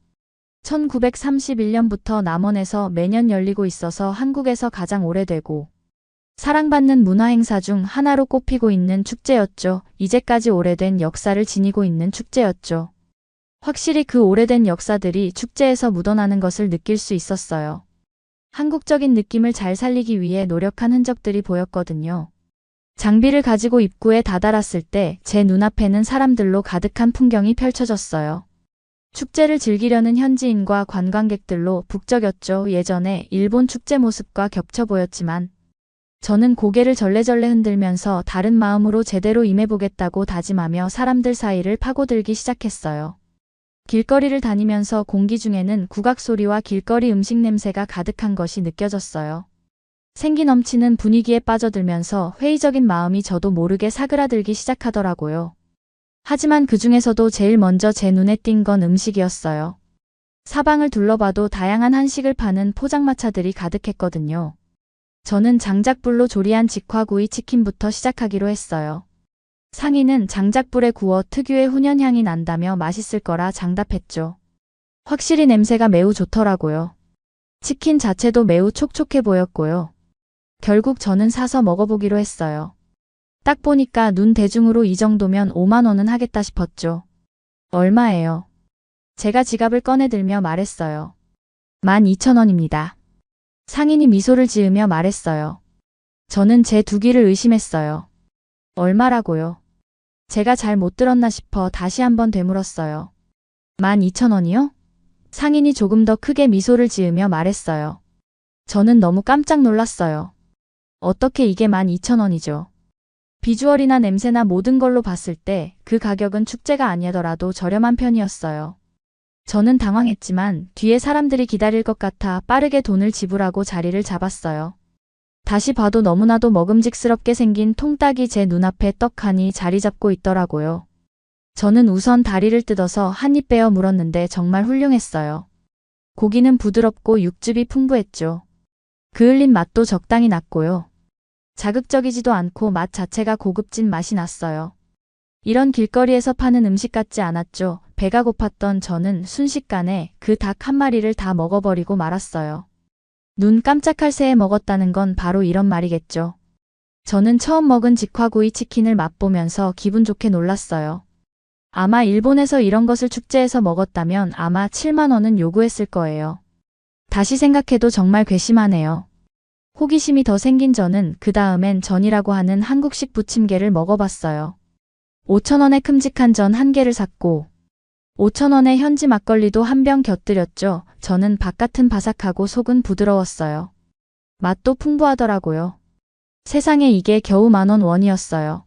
S3: 1931년부터 남원에서 매년 열리고 있어서 한국에서 가장 오래되고 사랑받는 문화행사 중 하나로 꼽히고 있는 축제였죠. 이제까지 오래된 역사를 지니고 있는 축제였죠. 확실히 그 오래된 역사들이 축제에서 묻어나는 것을 느낄 수 있었어요. 한국적인 느낌을 잘 살리기 위해 노력한 흔적들이 보였거든요. 장비를 가지고 입구에 다다랐을 때 제 눈앞에는 사람들로 가득한 풍경이 펼쳐졌어요. 축제를 즐기려는 현지인과 관광객들로 북적였죠. 예전에 일본 축제 모습과 겹쳐 보였지만 저는 고개를 절레절레 흔들면서 다른 마음으로 제대로 임해보겠다고 다짐하며 사람들 사이를 파고들기 시작했어요. 길거리를 다니면서 공기 중에는 국악 소리와 길거리 음식 냄새가 가득한 것이 느껴졌어요. 생기 넘치는 분위기에 빠져들면서 회의적인 마음이 저도 모르게 사그라들기 시작하더라고요. 하지만 그 중에서도 제일 먼저 제 눈에 띈 건 음식이었어요. 사방을 둘러봐도 다양한 한식을 파는 포장마차들이 가득했거든요. 저는 장작불로 조리한 직화구이 치킨부터 시작하기로 했어요. 상인은 장작불에 구워 특유의 훈연향이 난다며 맛있을 거라 장답했죠. 확실히 냄새가 매우 좋더라고요. 치킨 자체도 매우 촉촉해 보였고요. 결국 저는 사서 먹어보기로 했어요. 딱 보니까 눈 대중으로 이 정도면 5만 원은 하겠다 싶었죠. 얼마예요? 제가 지갑을 꺼내들며 말했어요. 12,000원입니다. 상인이 미소를 지으며 말했어요. 저는 제 두 귀를 의심했어요. 얼마라고요? 제가 잘 못 들었나 싶어 다시 한번 되물었어요. 12,000원이요? 상인이 조금 더 크게 미소를 지으며 말했어요. 저는 너무 깜짝 놀랐어요. 어떻게 이게 12,000원이죠? 비주얼이나 냄새나 모든 걸로 봤을 때 그 가격은 축제가 아니더라도 저렴한 편이었어요. 저는 당황했지만 뒤에 사람들이 기다릴 것 같아 빠르게 돈을 지불하고 자리를 잡았어요. 다시 봐도 너무나도 먹음직스럽게 생긴 통닭이 제 눈앞에 떡하니 자리 잡고 있더라고요. 저는 우선 다리를 뜯어서 한 입 베어 물었는데 정말 훌륭했어요. 고기는 부드럽고 육즙이 풍부했죠. 그을린 맛도 적당히 났고요. 자극적이지도 않고 맛 자체가 고급진 맛이 났어요. 이런 길거리에서 파는 음식 같지 않았죠. 배가 고팠던 저는 순식간에 그 닭 한 마리를 다 먹어버리고 말았어요. 눈 깜짝할 새에 먹었다는 건 바로 이런 말이겠죠. 저는 처음 먹은 직화구이 치킨을 맛보면서 기분 좋게 놀랐어요. 아마 일본에서 이런 것을 축제에서 먹었다면 아마 7만 원은 요구했을 거예요. 다시 생각해도 정말 괘씸하네요. 호기심이 더 생긴 저는 그 다음엔 전이라고 하는 한국식 부침개를 먹어봤어요. 5,000원에 큼직한 전 한 개를 샀고 5,000원에 현지 막걸리도 한 병 곁들였죠. 저는 바깥은 바삭하고 속은 부드러웠어요. 맛도 풍부하더라고요. 세상에 이게 겨우 10,000원이었어요.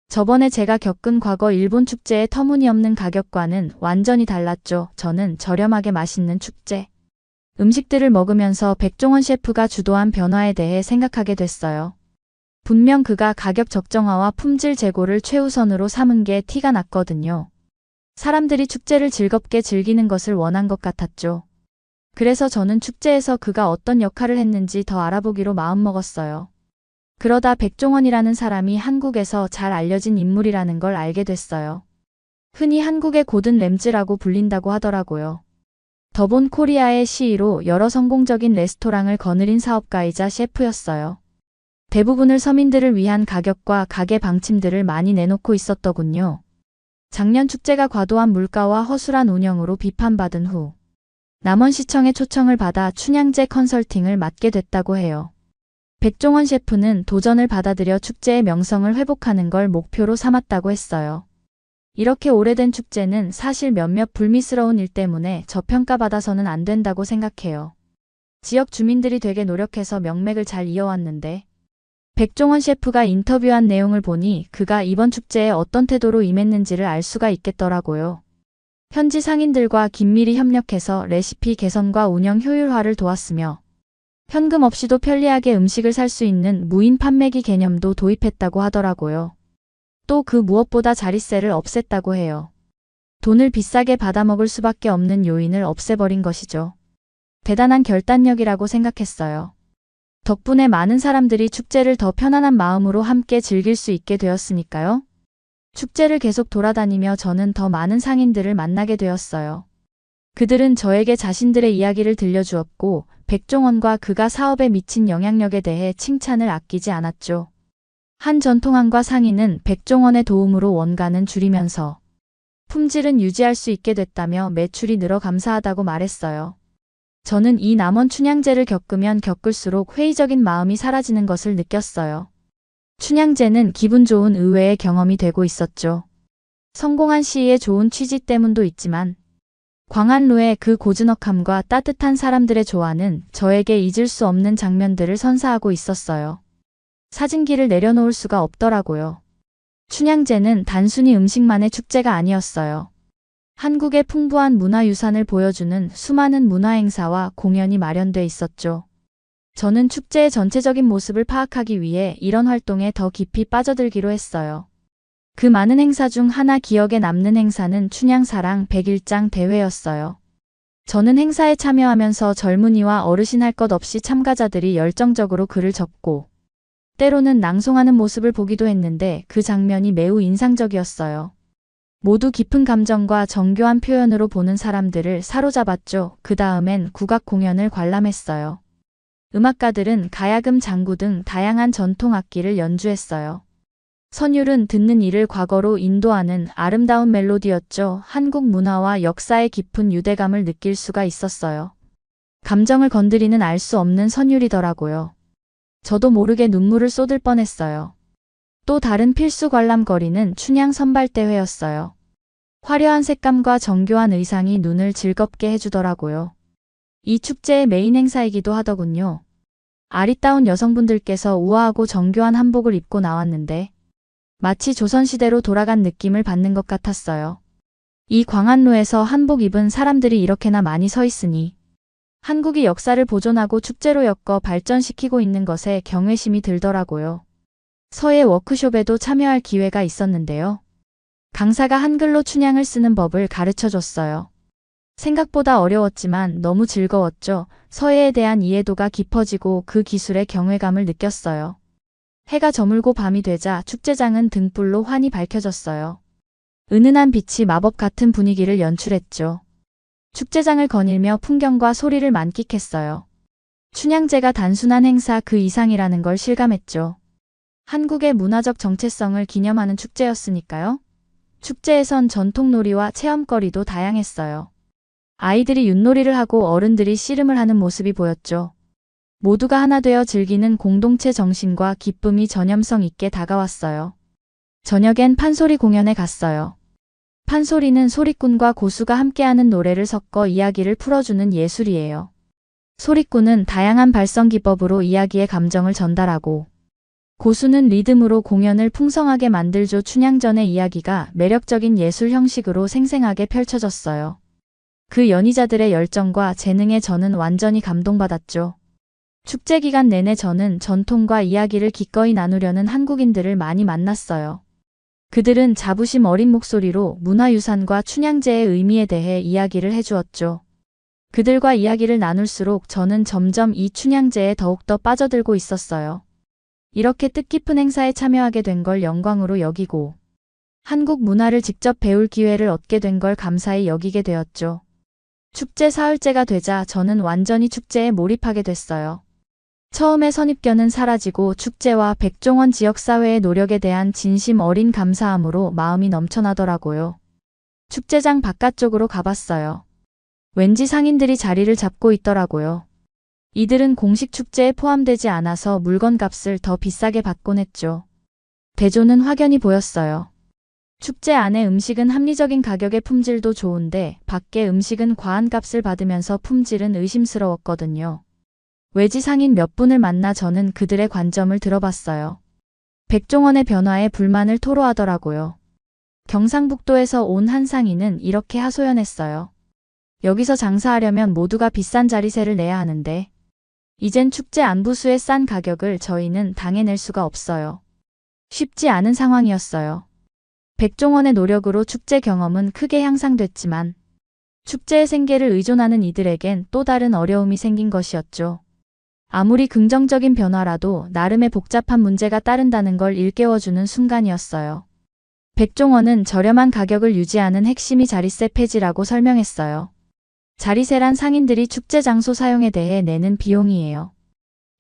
S3: 저번에 제가 겪은 과거 일본 축제의 터무니없는 가격과는 완전히 달랐죠. 저는 저렴하게 맛있는 축제 음식들을 먹으면서 백종원 셰프가 주도한 변화에 대해 생각하게 됐어요. 분명 그가 가격 적정화와 품질 제고를 최우선으로 삼은 게 티가 났거든요. 사람들이 축제를 즐겁게 즐기는 것을 원한 것 같았죠. 그래서 저는 축제에서 그가 어떤 역할을 했는지 더 알아보기로 마음먹었어요. 그러다 백종원이라는 사람이 한국에서 잘 알려진 인물이라는 걸 알게 됐어요. 흔히 한국의 고든 램즈라고 불린다고 하더라고요. 더본 코리아의 CEO로 여러 성공적인 레스토랑을 거느린 사업가이자 셰프였어요. 대부분을 서민들을 위한 가격과 가게 방침들을 많이 내놓고 있었더군요. 작년 축제가 과도한 물가와 허술한 운영으로 비판받은 후 남원시청의 초청을 받아 춘향제 컨설팅을 맡게 됐다고 해요. 백종원 셰프는 도전을 받아들여 축제의 명성을 회복하는 걸 목표로 삼았다고 했어요. 이렇게 오래된 축제는 사실 몇몇 불미스러운 일 때문에 저평가받아서는 안 된다고 생각해요. 지역 주민들이 되게 노력해서 명맥을 잘 이어왔는데 백종원 셰프가 인터뷰한 내용을 보니 그가 이번 축제에 어떤 태도로 임했는지를 알 수가 있겠더라고요. 현지 상인들과 긴밀히 협력해서 레시피 개선과 운영 효율화를 도왔으며 현금 없이도 편리하게 음식을 살 수 있는 무인 판매기 개념도 도입했다고 하더라고요. 또 그 무엇보다 자릿세를 없앴다고 해요. 돈을 비싸게 받아먹을 수밖에 없는 요인을 없애버린 것이죠. 대단한 결단력이라고 생각했어요. 덕분에 많은 사람들이 축제를 더 편안한 마음으로 함께 즐길 수 있게 되었으니까요. 축제를 계속 돌아다니며 저는 더 많은 상인들을 만나게 되었어요. 그들은 저에게 자신들의 이야기를 들려주었고 백종원과 그가 사업에 미친 영향력에 대해 칭찬을 아끼지 않았죠. 한 전통항과 상인은 백종원의 도움으로 원가는 줄이면서 품질은 유지할 수 있게 됐다며 매출이 늘어 감사하다고 말했어요. 저는 이 남원 춘향제를 겪으면 겪을수록 회의적인 마음이 사라지는 것을 느꼈어요. 춘향제는 기분 좋은 의외의 경험이 되고 있었죠. 성공한 시의 좋은 취지 때문도 있지만 광안루의 그 고즈넉함과 따뜻한 사람들의 조화는 저에게 잊을 수 없는 장면들을 선사하고 있었어요. 사진기를 내려놓을 수가 없더라고요. 춘향제는 단순히 음식만의 축제가 아니었어요. 한국의 풍부한 문화유산을 보여주는 수많은 문화행사와 공연이 마련돼 있었죠. 저는 축제의 전체적인 모습을 파악하기 위해 이런 활동에 더 깊이 빠져들기로 했어요. 그 많은 행사 중 하나 기억에 남는 행사는 춘향사랑 백일장 대회였어요. 저는 행사에 참여하면서 젊은이와 어르신 할 것 없이 참가자들이 열정적으로 글을 적고 때로는 낭송하는 모습을 보기도 했는데 그 장면이 매우 인상적이었어요. 모두 깊은 감정과 정교한 표현으로 보는 사람들을 사로잡았죠. 그 다음엔 국악 공연을 관람했어요. 음악가들은 가야금, 장구 등 다양한 전통 악기를 연주했어요. 선율은 듣는 이를 과거로 인도하는 아름다운 멜로디였죠. 한국 문화와 역사의 깊은 유대감을 느낄 수가 있었어요. 감정을 건드리는 알 수 없는 선율이더라고요. 저도 모르게 눈물을 쏟을 뻔했어요. 또 다른 필수 관람거리는 춘향 선발대회였어요. 화려한 색감과 정교한 의상이 눈을 즐겁게 해주더라고요. 이 축제의 메인 행사이기도 하더군요. 아리따운 여성분들께서 우아하고 정교한 한복을 입고 나왔는데 마치 조선시대로 돌아간 느낌을 받는 것 같았어요. 이 광안루에서 한복 입은 사람들이 이렇게나 많이 서 있으니 한국이 역사를 보존하고 축제로 엮어 발전시키고 있는 것에 경외심이 들더라고요. 서예 워크숍에도 참여할 기회가 있었는데요. 강사가 한글로 춘향을 쓰는 법을 가르쳐 줬어요. 생각보다 어려웠지만 너무 즐거웠죠. 서예에 대한 이해도가 깊어지고 그 기술의 경외감을 느꼈어요. 해가 저물고 밤이 되자 축제장은 등불로 환히 밝혀졌어요. 은은한 빛이 마법 같은 분위기를 연출했죠. 축제장을 거닐며 풍경과 소리를 만끽했어요. 춘향제가 단순한 행사 그 이상이라는 걸 실감했죠. 한국의 문화적 정체성을 기념하는 축제였으니까요. 축제에선 전통놀이와 체험거리도 다양했어요. 아이들이 윷놀이를 하고 어른들이 씨름을 하는 모습이 보였죠. 모두가 하나 되어 즐기는 공동체 정신과 기쁨이 전염성 있게 다가왔어요. 저녁엔 판소리 공연에 갔어요. 판소리는 소리꾼과 고수가 함께하는 노래를 섞어 이야기를 풀어주는 예술이에요. 소리꾼은 다양한 발성 기법으로 이야기의 감정을 전달하고, 고수는 리듬으로 공연을 풍성하게 만들죠. 춘향전의 이야기가 매력적인 예술 형식으로 생생하게 펼쳐졌어요. 그 연희자들의 열정과 재능에 저는 완전히 감동받았죠. 축제 기간 내내 저는 전통과 이야기를 기꺼이 나누려는 한국인들을 많이 만났어요. 그들은 자부심 어린 목소리로 문화유산과 춘향제의 의미에 대해 이야기를 해주었죠. 그들과 이야기를 나눌수록 저는 점점 이 춘향제에 더욱더 빠져들고 있었어요. 이렇게 뜻깊은 행사에 참여하게 된 걸 영광으로 여기고, 한국 문화를 직접 배울 기회를 얻게 된 걸 감사히 여기게 되었죠. 축제 사흘째가 되자 저는 완전히 축제에 몰입하게 됐어요. 처음에 선입견은 사라지고 축제와 백종원 지역사회의 노력에 대한 진심 어린 감사함으로 마음이 넘쳐나더라고요. 축제장 바깥쪽으로 가봤어요. 왠지 상인들이 자리를 잡고 있더라고요. 이들은 공식 축제에 포함되지 않아서 물건값을 더 비싸게 받곤 했죠. 대조는 확연히 보였어요. 축제 안의 음식은 합리적인 가격에 품질도 좋은데 밖의 음식은 과한 값을 받으면서 품질은 의심스러웠거든요. 외지 상인 몇 분을 만나 저는 그들의 관점을 들어봤어요. 백종원의 변화에 불만을 토로하더라고요. 경상북도에서 온 한 상인은 이렇게 하소연했어요. 여기서 장사하려면 모두가 비싼 자리세를 내야 하는데 이젠 축제 안부수의 싼 가격을 저희는 당해낼 수가 없어요. 쉽지 않은 상황이었어요. 백종원의 노력으로 축제 경험은 크게 향상됐지만 축제의 생계를 의존하는 이들에겐 또 다른 어려움이 생긴 것이었죠. 아무리 긍정적인 변화라도 나름의 복잡한 문제가 따른다는 걸 일깨워주는 순간이었어요. 백종원은 저렴한 가격을 유지하는 핵심이 자리세 폐지라고 설명했어요. 자리세란 상인들이 축제 장소 사용에 대해 내는 비용이에요.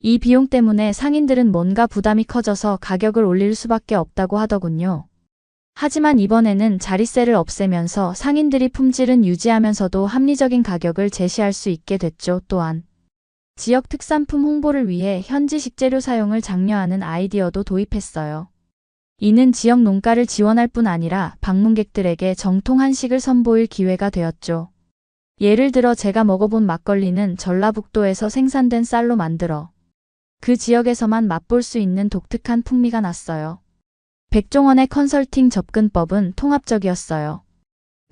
S3: 이 비용 때문에 상인들은 뭔가 부담이 커져서 가격을 올릴 수밖에 없다고 하더군요. 하지만 이번에는 자리세를 없애면서 상인들이 품질은 유지하면서도 합리적인 가격을 제시할 수 있게 됐죠. 또한 지역 특산품 홍보를 위해 현지 식재료 사용을 장려하는 아이디어도 도입했어요. 이는 지역 농가를 지원할 뿐 아니라 방문객들에게 정통 한식을 선보일 기회가 되었죠. 예를 들어 제가 먹어본 막걸리는 전라북도에서 생산된 쌀로 만들어 그 지역에서만 맛볼 수 있는 독특한 풍미가 났어요. 백종원의 컨설팅 접근법은 통합적이었어요.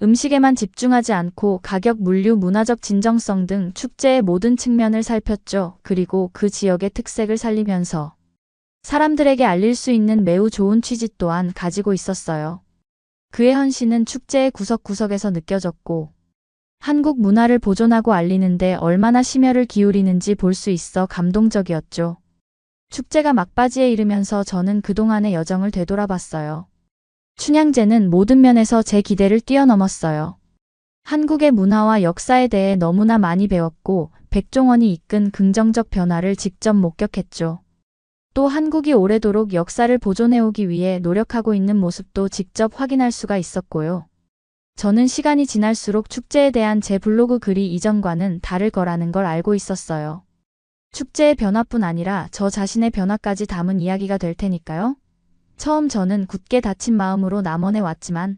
S3: 음식에만 집중하지 않고 가격, 물류, 문화적 진정성 등 축제의 모든 측면을 살폈죠. 그리고 그 지역의 특색을 살리면서 사람들에게 알릴 수 있는 매우 좋은 취지 또한 가지고 있었어요. 그의 헌신은 축제의 구석구석에서 느껴졌고 한국 문화를 보존하고 알리는데 얼마나 심혈을 기울이는지 볼 수 있어 감동적이었죠. 축제가 막바지에 이르면서 저는 그동안의 여정을 되돌아봤어요. 춘향제는 모든 면에서 제 기대를 뛰어넘었어요. 한국의 문화와 역사에 대해 너무나 많이 배웠고 백종원이 이끈 긍정적 변화를 직접 목격했죠. 또 한국이 오래도록 역사를 보존해오기 위해 노력하고 있는 모습도 직접 확인할 수가 있었고요. 저는 시간이 지날수록 축제에 대한 제 블로그 글이 이전과는 다를 거라는 걸 알고 있었어요. 축제의 변화뿐 아니라 저 자신의 변화까지 담은 이야기가 될 테니까요. 처음 저는 굳게 닫힌 마음으로 남원에 왔지만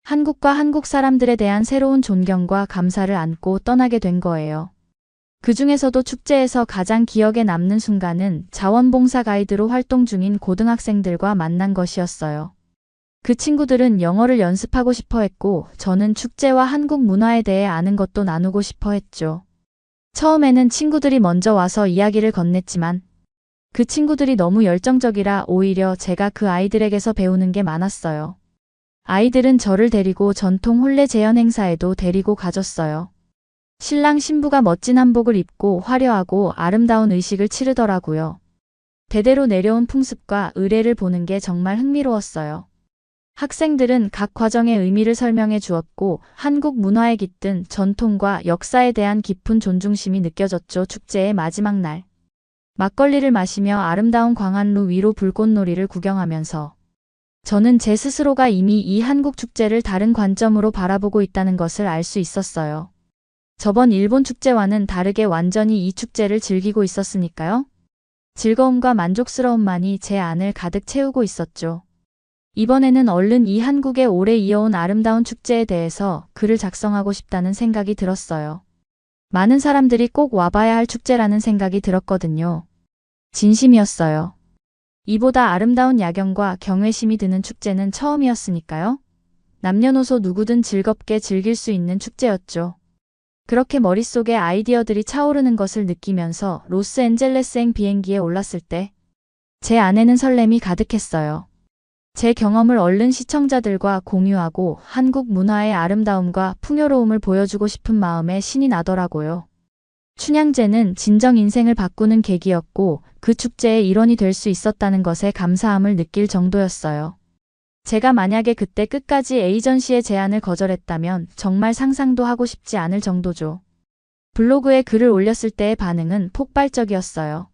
S3: 한국과 한국 사람들에 대한 새로운 존경과 감사를 안고 떠나게 된 거예요. 그 중에서도 축제에서 가장 기억에 남는 순간은 자원봉사 가이드로 활동 중인 고등학생들과 만난 것이었어요. 그 친구들은 영어를 연습하고 싶어 했고 저는 축제와 한국 문화에 대해 아는 것도 나누고 싶어 했죠. 처음에는 친구들이 먼저 와서 이야기를 건넸지만 그 친구들이 너무 열정적이라 오히려 제가 그 아이들에게서 배우는 게 많았어요. 아이들은 저를 데리고 전통 혼례 재현 행사에도 데리고 가줬어요. 신랑 신부가 멋진 한복을 입고 화려하고 아름다운 의식을 치르더라고요. 대대로 내려온 풍습과 의례를 보는 게 정말 흥미로웠어요. 학생들은 각 과정의 의미를 설명해 주었고 한국 문화에 깃든 전통과 역사에 대한 깊은 존중심이 느껴졌죠. 축제의 마지막 날. 막걸리를 마시며 아름다운 광안루 위로 불꽃놀이를 구경하면서 저는 제 스스로가 이미 이 한국 축제를 다른 관점으로 바라보고 있다는 것을 알 수 있었어요. 저번 일본 축제와는 다르게 완전히 이 축제를 즐기고 있었으니까요. 즐거움과 만족스러움만이 제 안을 가득 채우고 있었죠. 이번에는 얼른 이 한국에 오래 이어온 아름다운 축제에 대해서 글을 작성하고 싶다는 생각이 들었어요. 많은 사람들이 꼭 와봐야 할 축제라는 생각이 들었거든요. 진심이었어요. 이보다 아름다운 야경과 경외심이 드는 축제는 처음이었으니까요. 남녀노소 누구든 즐겁게 즐길 수 있는 축제였죠. 그렇게 머릿속에 아이디어들이 차오르는 것을 느끼면서 로스앤젤레스행 비행기에 올랐을 때 제 안에는 설렘이 가득했어요. 제 경험을 얼른 시청자들과 공유하고 한국 문화의 아름다움과 풍요로움을 보여주고 싶은 마음에 신이 나더라고요. 춘향제는 진정 인생을 바꾸는 계기였고 그 축제의 일원이 될 수 있었다는 것에 감사함을 느낄 정도였어요. 제가 만약에 그때 끝까지 에이전시의 제안을 거절했다면 정말 상상도 하고 싶지 않을 정도죠. 블로그에 글을 올렸을 때의 반응은 폭발적이었어요.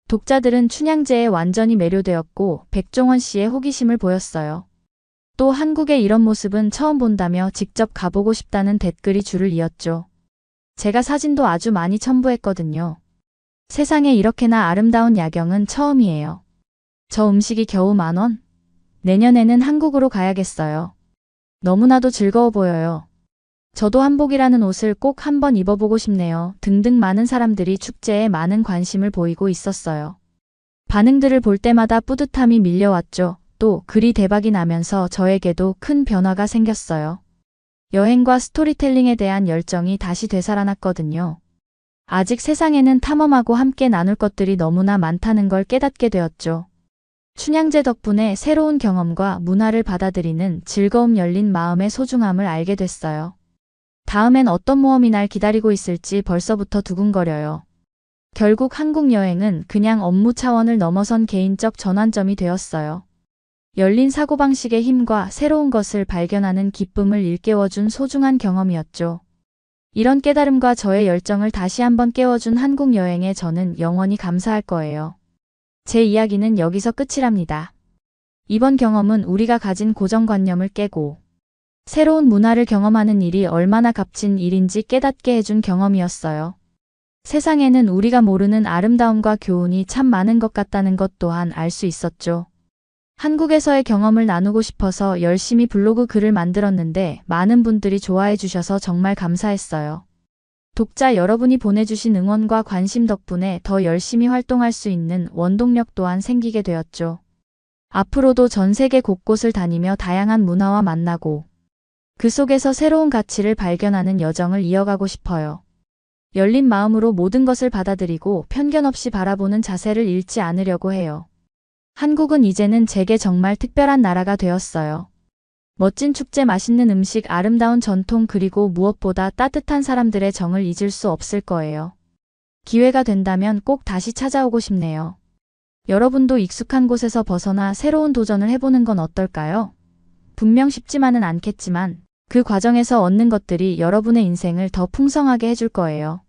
S3: 독자들은 춘향제에 완전히 매료되었고 백종원 씨의 호기심을 보였어요. 또 한국의 이런 모습은 처음 본다며 직접 가보고 싶다는 댓글이 줄을 이었죠. 제가 사진도 아주 많이 첨부했거든요. 세상에 이렇게나 아름다운 야경은 처음이에요. 저 음식이 겨우 10,000원? 내년에는 한국으로 가야겠어요. 너무나도 즐거워 보여요. 저도 한복이라는 옷을 꼭 한번 입어보고 싶네요. 등등 많은 사람들이 축제에 많은 관심을 보이고 있었어요. 반응들을 볼 때마다 뿌듯함이 밀려왔죠. 또 글이 대박이 나면서 저에게도 큰 변화가 생겼어요. 여행과 스토리텔링에 대한 열정이 다시 되살아났거든요. 아직 세상에는 탐험하고 함께 나눌 것들이 너무나 많다는 걸 깨닫게 되었죠. 춘향제 덕분에 새로운 경험과 문화를 받아들이는 즐거움 열린 마음의 소중함을 알게 됐어요. 다음엔 어떤 모험이 날 기다리고 있을지 벌써부터 두근거려요. 결국 한국 여행은 그냥 업무 차원을 넘어선 개인적 전환점이 되었어요. 열린 사고방식의 힘과 새로운 것을 발견하는 기쁨을 일깨워준 소중한 경험이었죠. 이런 깨달음과 저의 열정을 다시 한번 깨워준 한국 여행에 저는 영원히 감사할 거예요. 제 이야기는 여기서 끝이랍니다. 이번 경험은 우리가 가진 고정관념을 깨고 새로운 문화를 경험하는 일이 얼마나 값진 일인지 깨닫게 해준 경험이었어요. 세상에는 우리가 모르는 아름다움과 교훈이 참 많은 것 같다는 것 또한 알 수 있었죠. 한국에서의 경험을 나누고 싶어서 열심히 블로그 글을 만들었는데 많은 분들이 좋아해 주셔서 정말 감사했어요. 독자 여러분이 보내주신 응원과 관심 덕분에 더 열심히 활동할 수 있는 원동력 또한 생기게 되었죠. 앞으로도 전 세계 곳곳을 다니며 다양한 문화와 만나고 그 속에서 새로운 가치를 발견하는 여정을 이어가고 싶어요. 열린 마음으로 모든 것을 받아들이고 편견 없이 바라보는 자세를 잃지 않으려고 해요. 한국은 이제는 제게 정말 특별한 나라가 되었어요. 멋진 축제, 맛있는 음식, 아름다운 전통 그리고 무엇보다 따뜻한 사람들의 정을 잊을 수 없을 거예요. 기회가 된다면 꼭 다시 찾아오고 싶네요. 여러분도 익숙한 곳에서 벗어나 새로운 도전을 해보는 건 어떨까요? 분명 쉽지만은 않겠지만 그 과정에서 얻는 것들이 여러분의 인생을 더 풍성하게 해줄 거예요.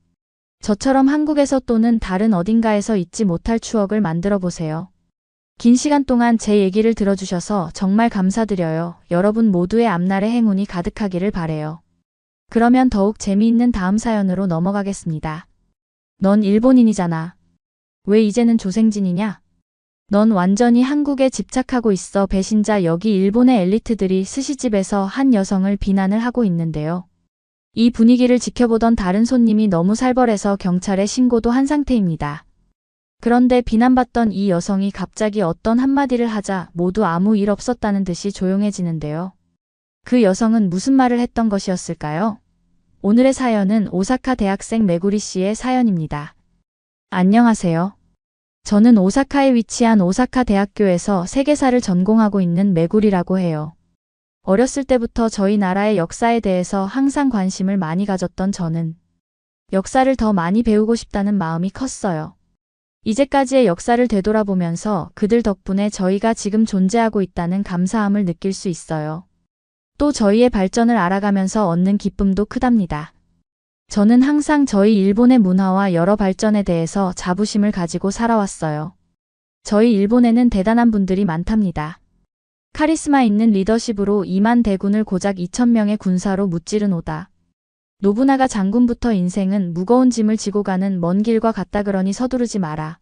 S3: 저처럼 한국에서 또는 다른 어딘가에서 잊지 못할 추억을 만들어 보세요. 긴 시간 동안 제 얘기를 들어주셔서 정말 감사드려요. 여러분 모두의 앞날에 행운이 가득하기를 바래요. 그러면 더욱 재미있는 다음 사연으로 넘어가겠습니다. 넌 일본인이잖아. 왜 이제는 조생진이냐? 넌 완전히 한국에 집착하고 있어. 배신자. 여기 일본의 엘리트들이 스시집에서 한 여성을 비난을 하고 있는데요. 이 분위기를 지켜보던 다른 손님이 너무 살벌해서 경찰에 신고도 한 상태입니다. 그런데 비난받던 이 여성이 갑자기 어떤 한마디를 하자 모두 아무 일 없었다는 듯이 조용해지는데요. 그 여성은 무슨 말을 했던 것이었을까요? 오늘의 사연은 오사카 대학생 메구리 씨의 사연입니다. 안녕하세요. 저는 오사카에 위치한 오사카 대학교에서 세계사를 전공하고 있는 메구리라고 해요. 어렸을 때부터 저희 나라의 역사에 대해서 항상 관심을 많이 가졌던 저는 역사를 더 많이 배우고 싶다는 마음이 컸어요. 이제까지의 역사를 되돌아보면서 그들 덕분에 저희가 지금 존재하고 있다는 감사함을 느낄 수 있어요. 또 저희의 발전을 알아가면서 얻는 기쁨도 크답니다. 저는 항상 저희 일본의 문화와 여러 발전에 대해서 자부심을 가지고 살아왔어요. 저희 일본에는 대단한 분들이 많답니다. 카리스마 있는 리더십으로 2만 대군을 고작 2,000명의 군사로 무찌른 오다. 노부나가 장군부터 인생은 무거운 짐을 지고 가는 먼 길과 같다 그러니 서두르지 마라.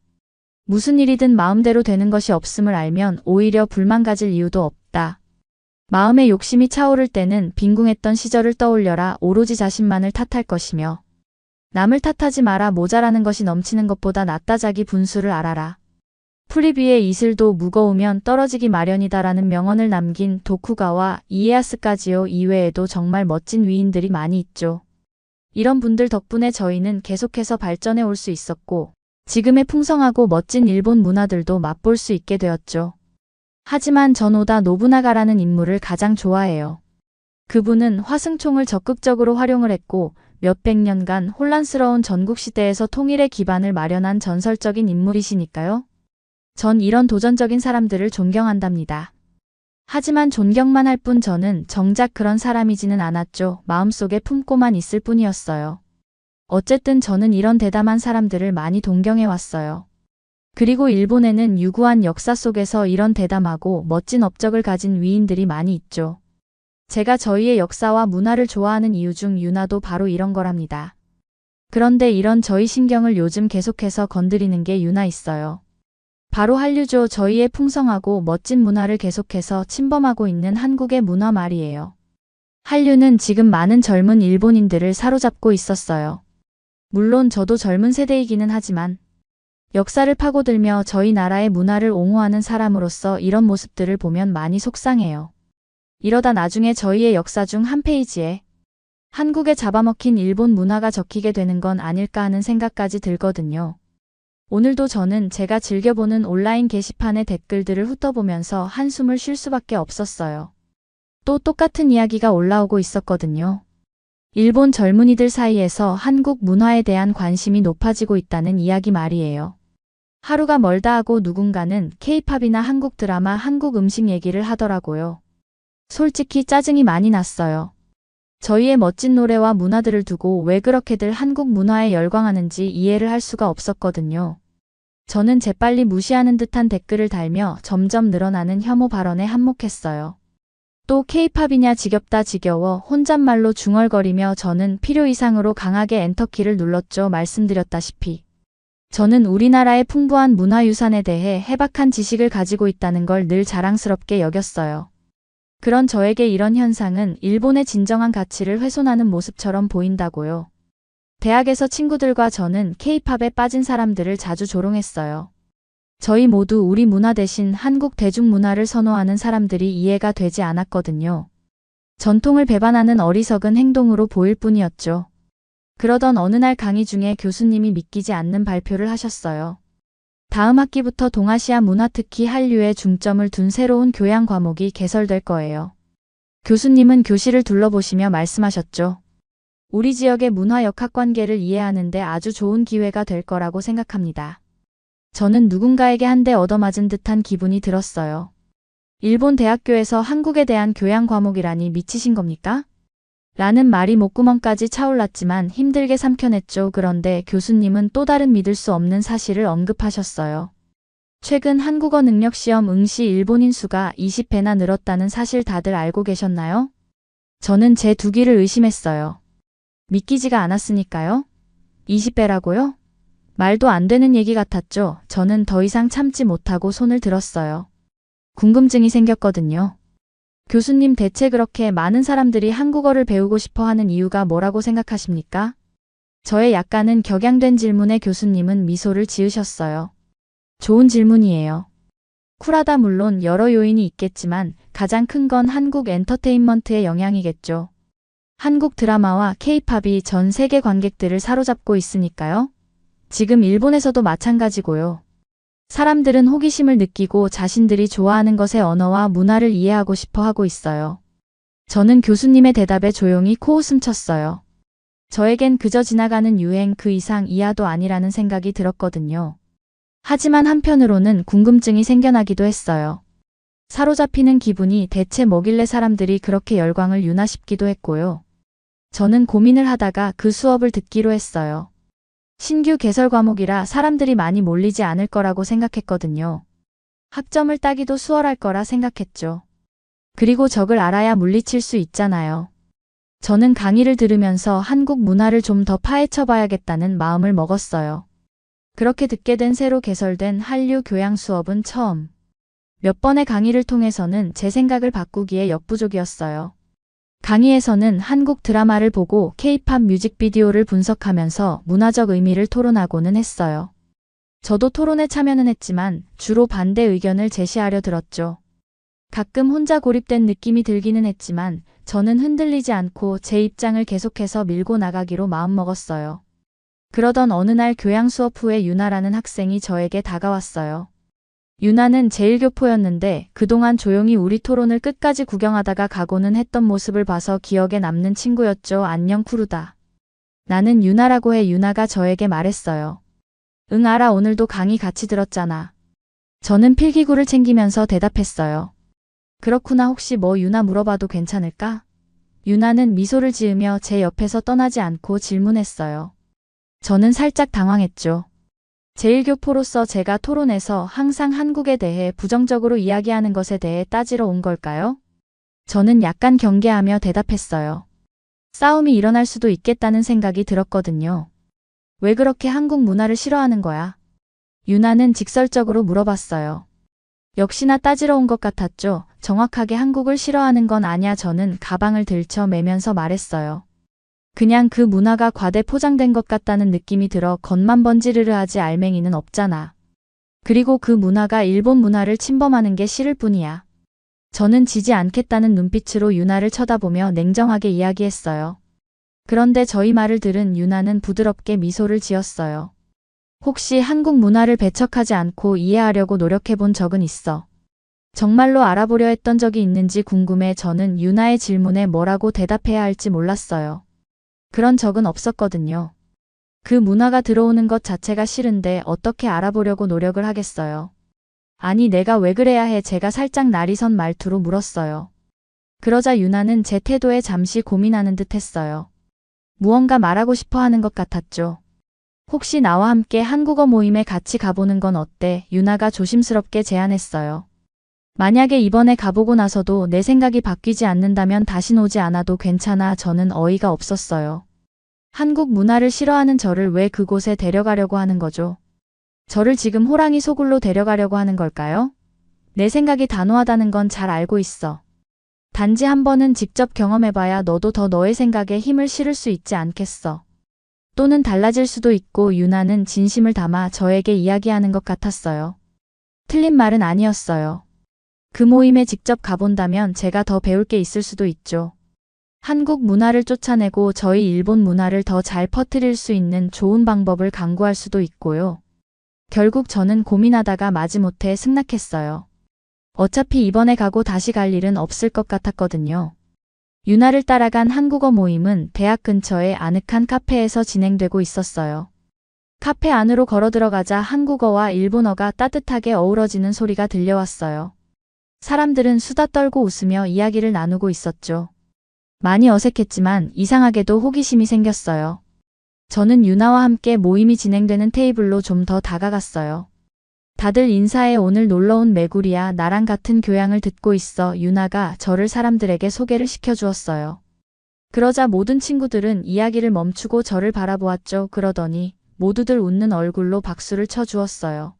S3: 무슨 일이든 마음대로 되는 것이 없음을 알면 오히려 불만 가질 이유도 없다. 마음의 욕심이 차오를 때는 빈궁했던 시절을 떠올려라. 오로지 자신만을 탓할 것이며 남을 탓하지 마라. 모자라는 것이 넘치는 것보다 낫다. 자기 분수를 알아라. 풀잎 위의 이슬도 무거우면 떨어지기 마련이다라는 명언을 남긴 도쿠가와 이에야스까지요. 이외에도 정말 멋진 위인들이 많이 있죠. 이런 분들 덕분에 저희는 계속해서 발전해 올 수 있었고 지금의 풍성하고 멋진 일본 문화들도 맛볼 수 있게 되었죠. 하지만 전 오다 노부나가라는 인물을 가장 좋아해요. 그분은 화승총을 적극적으로 활용을 했고 몇백 년간 혼란스러운 전국시대에서 통일의 기반을 마련한 전설적인 인물이시니까요. 전 이런 도전적인 사람들을 존경한답니다. 하지만 존경만 할 뿐 저는 정작 그런 사람이지는 않았죠. 마음속에 품고만 있을 뿐이었어요. 어쨌든 저는 이런 대담한 사람들을 많이 동경해 왔어요. 그리고 일본에는 유구한 역사 속에서 이런 대담하고 멋진 업적을 가진 위인들이 많이 있죠. 제가 저희의 역사와 문화를 좋아하는 이유 중 유나도 바로 이런 거랍니다. 그런데 이런 저희 신경을 요즘 계속해서 건드리는 게 유나 있어요. 바로 한류죠. 저희의 풍성하고 멋진 문화를 계속해서 침범하고 있는 한국의 문화 말이에요. 한류는 지금 많은 젊은 일본인들을 사로잡고 있었어요. 물론 저도 젊은 세대이기는 하지만 역사를 파고들며 저희 나라의 문화를 옹호하는 사람으로서 이런 모습들을 보면 많이 속상해요. 이러다 나중에 저희의 역사 중 한 페이지에 한국에 잡아먹힌 일본 문화가 적히게 되는 건 아닐까 하는 생각까지 들거든요. 오늘도 저는 제가 즐겨보는 온라인 게시판의 댓글들을 훑어보면서 한숨을 쉴 수밖에 없었어요. 또 똑같은 이야기가 올라오고 있었거든요. 일본 젊은이들 사이에서 한국 문화에 대한 관심이 높아지고 있다는 이야기 말이에요. 하루가 멀다 하고 누군가는 K-팝이나 한국 드라마, 한국 음식 얘기를 하더라고요. 솔직히 짜증이 많이 났어요. 저희의 멋진 노래와 문화들을 두고 왜 그렇게들 한국 문화에 열광하는지 이해를 할 수가 없었거든요. 저는 재빨리 무시하는 듯한 댓글을 달며 점점 늘어나는 혐오 발언에 한몫했어요. 또 K-팝이냐 지겹다 지겨워 혼잣말로 중얼거리며 저는 필요 이상으로 강하게 엔터키를 눌렀죠. 말씀드렸다시피 저는 우리나라의 풍부한 문화유산에 대해 해박한 지식을 가지고 있다는 걸 늘 자랑스럽게 여겼어요. 그런 저에게 이런 현상은 일본의 진정한 가치를 훼손하는 모습처럼 보인다고요. 대학에서 친구들과 저는 K-팝에 빠진 사람들을 자주 조롱했어요. 저희 모두 우리 문화 대신 한국 대중문화를 선호하는 사람들이 이해가 되지 않았거든요. 전통을 배반하는 어리석은 행동으로 보일 뿐이었죠. 그러던 어느 날 강의 중에 교수님이 믿기지 않는 발표를 하셨어요. 다음 학기부터 동아시아 문화 특히 한류에 중점을 둔 새로운 교양 과목이 개설될 거예요. 교수님은 교실을 둘러보시며 말씀하셨죠. 우리 지역의 문화 역학관계를 이해하는데 아주 좋은 기회가 될 거라고 생각합니다. 저는 누군가에게 한 대 얻어맞은 듯한 기분이 들었어요. 일본 대학교에서 한국에 대한 교양 과목이라니 미치신 겁니까? 라는 말이 목구멍까지 차올랐지만 힘들게 삼켜냈죠. 그런데 교수님은 또 다른 믿을 수 없는 사실을 언급하셨어요. 최근 한국어 능력 시험 응시 일본인 수가 20배나 늘었다는 사실 다들 알고 계셨나요? 저는 제 두 귀를 의심했어요. 믿기지가 않았으니까요. 20배라고요? 말도 안 되는 얘기 같았죠. 저는 더 이상 참지 못하고 손을 들었어요. 궁금증이 생겼거든요. 교수님, 대체 그렇게 많은 사람들이 한국어를 배우고 싶어 하는 이유가 뭐라고 생각하십니까? 저의 약간은 격양된 질문에 교수님은 미소를 지으셨어요. 좋은 질문이에요. 쿨하다. 물론 여러 요인이 있겠지만 가장 큰 건 한국 엔터테인먼트의 영향이겠죠. 한국 드라마와 K-팝이 전 세계 관객들을 사로잡고 있으니까요. 지금 일본에서도 마찬가지고요. 사람들은 호기심을 느끼고 자신들이 좋아하는 것의 언어와 문화를 이해하고 싶어 하고 있어요. 저는 교수님의 대답에 조용히 코웃음 쳤어요. 저에겐 그저 지나가는 유행 그 이상 이하도 아니라는 생각이 들었거든요. 하지만 한편으로는 궁금증이 생겨나기도 했어요. 사로잡히는 기분이 대체 뭐길래 사람들이 그렇게 열광을 유나 싶기도 했고요. 저는 고민을 하다가 그 수업을 듣기로 했어요. 신규 개설 과목이라 사람들이 많이 몰리지 않을 거라고 생각했거든요. 학점을 따기도 수월할 거라 생각했죠. 그리고 적을 알아야 물리칠 수 있잖아요. 저는 강의를 들으면서 한국 문화를 좀 더 파헤쳐 봐야겠다는 마음을 먹었어요. 그렇게 듣게 된 새로 개설된 한류 교양 수업은 처음. 몇 번의 강의를 통해서는 제 생각을 바꾸기에 역부족이었어요. 강의에서는 한국 드라마를 보고 K-팝 뮤직비디오를 분석하면서 문화적 의미를 토론하고는 했어요. 저도 토론에 참여는 했지만 주로 반대 의견을 제시하려 들었죠. 가끔 혼자 고립된 느낌이 들기는 했지만 저는 흔들리지 않고 제 입장을 계속해서 밀고 나가기로 마음먹었어요. 그러던 어느 날 교양 수업 후에 유나라는 학생이 저에게 다가왔어요. 유나는 제1교포였는데 그동안 조용히 우리 토론을 끝까지 구경하다가 가고는 했던 모습을 봐서 기억에 남는 친구였죠. 안녕 쿠루다. 나는 유나라고 해. 유나가 저에게 말했어요. 응 알아. 오늘도 강의 같이 들었잖아. 저는 필기구를 챙기면서 대답했어요. 그렇구나. 혹시 뭐 유나 물어봐도 괜찮을까? 유나는 미소를 지으며 제 옆에서 떠나지 않고 질문했어요. 저는 살짝 당황했죠. 제1교포로서 제가 토론에서 항상 한국에 대해 부정적으로 이야기하는 것에 대해 따지러 온 걸까요? 저는 약간 경계하며 대답했어요. 싸움이 일어날 수도 있겠다는 생각이 들었거든요. 왜 그렇게 한국 문화를 싫어하는 거야? 유나는 직설적으로 물어봤어요. 역시나 따지러 온 것 같았죠. 정확하게 한국을 싫어하는 건 아니야. 저는 가방을 들쳐 매면서 말했어요. 그냥 그 문화가 과대 포장된 것 같다는 느낌이 들어 겉만 번지르르 하지 알맹이는 없잖아. 그리고 그 문화가 일본 문화를 침범하는 게 싫을 뿐이야. 저는 지지 않겠다는 눈빛으로 유나를 쳐다보며 냉정하게 이야기했어요. 그런데 저희 말을 들은 유나는 부드럽게 미소를 지었어요. 혹시 한국 문화를 배척하지 않고 이해하려고 노력해본 적은 있어? 정말로 알아보려 했던 적이 있는지 궁금해. 저는 유나의 질문에 뭐라고 대답해야 할지 몰랐어요. 그런 적은 없었거든요. 그 문화가 들어오는 것 자체가 싫은데 어떻게 알아보려고 노력을 하겠어요. 아니 내가 왜 그래야 해. 제가 살짝 날이 선 말투로 물었어요. 그러자 유나는 제 태도에 잠시 고민하는 듯 했어요. 무언가 말하고 싶어 하는 것 같았죠. 혹시 나와 함께 한국어 모임에 같이 가보는 건 어때? 유나가 조심스럽게 제안했어요. 만약에 이번에 가보고 나서도 내 생각이 바뀌지 않는다면 다신 오지 않아도 괜찮아. 저는 어이가 없었어요. 한국 문화를 싫어하는 저를 왜 그곳에 데려가려고 하는 거죠? 저를 지금 호랑이 소굴로 데려가려고 하는 걸까요? 내 생각이 단호하다는 건 잘 알고 있어. 단지 한 번은 직접 경험해봐야 너도 더 너의 생각에 힘을 실을 수 있지 않겠어. 또는 달라질 수도 있고. 유나는 진심을 담아 저에게 이야기하는 것 같았어요. 틀린 말은 아니었어요. 그 모임에 직접 가본다면 제가 더 배울 게 있을 수도 있죠. 한국 문화를 쫓아내고 저희 일본 문화를 더 잘 퍼뜨릴 수 있는 좋은 방법을 강구할 수도 있고요. 결국 저는 고민하다가 마지못해 승낙했어요. 어차피 이번에 가고 다시 갈 일은 없을 것 같았거든요. 유나를 따라간 한국어 모임은 대학 근처의 아늑한 카페에서 진행되고 있었어요. 카페 안으로 걸어 들어가자 한국어와 일본어가 따뜻하게 어우러지는 소리가 들려왔어요. 사람들은 수다 떨고 웃으며 이야기를 나누고 있었죠. 많이 어색했지만 이상하게도 호기심이 생겼어요. 저는 유나와 함께 모임이 진행되는 테이블로 좀 더 다가갔어요. 다들 인사해. 오늘 놀러온 메구리야. 나랑 같은 교양을 듣고 있어. 유나가 저를 사람들에게 소개를 시켜주었어요. 그러자 모든 친구들은 이야기를 멈추고 저를 바라보았죠. 그러더니 모두들 웃는 얼굴로 박수를 쳐주었어요.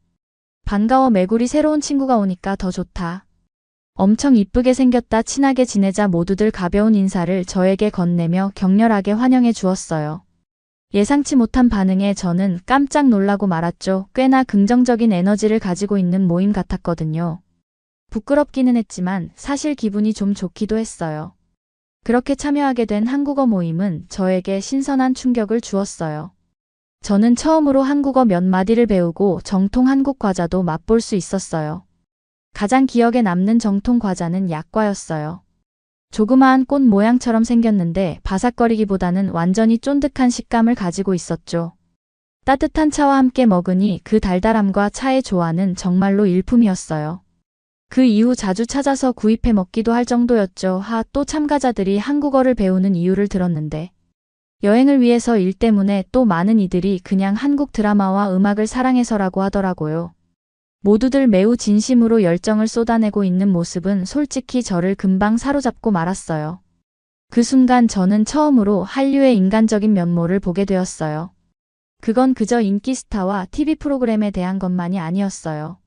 S3: 반가워. 메구리. 새로운 친구가 오니까 더 좋다. 엄청 이쁘게 생겼다. 친하게 지내자. 모두들 가벼운 인사를 저에게 건네며 격렬하게 환영해 주었어요. 예상치 못한 반응에 저는 깜짝 놀라고 말았죠. 꽤나 긍정적인 에너지를 가지고 있는 모임 같았거든요. 부끄럽기는 했지만 사실 기분이 좀 좋기도 했어요. 그렇게 참여하게 된 한국어 모임은 저에게 신선한 충격을 주었어요. 저는 처음으로 한국어 몇 마디를 배우고 정통 한국 과자도 맛볼 수 있었어요. 가장 기억에 남는 정통 과자는 약과였어요. 조그마한 꽃 모양처럼 생겼는데 바삭거리기보다는 완전히 쫀득한 식감을 가지고 있었죠. 따뜻한 차와 함께 먹으니 그 달달함과 차의 조화는 정말로 일품이었어요. 그 이후 자주 찾아서 구입해 먹기도 할 정도였죠. 또 참가자들이 한국어를 배우는 이유를 들었는데 여행을 위해서 일 때문에 또 많은 이들이 그냥 한국 드라마와 음악을 사랑해서라고 하더라고요. 모두들 매우 진심으로 열정을 쏟아내고 있는 모습은 솔직히 저를 금방 사로잡고 말았어요. 그 순간 저는 처음으로 한류의 인간적인 면모를 보게 되었어요. 그건 그저 인기 스타와 TV 프로그램에 대한 것만이 아니었어요.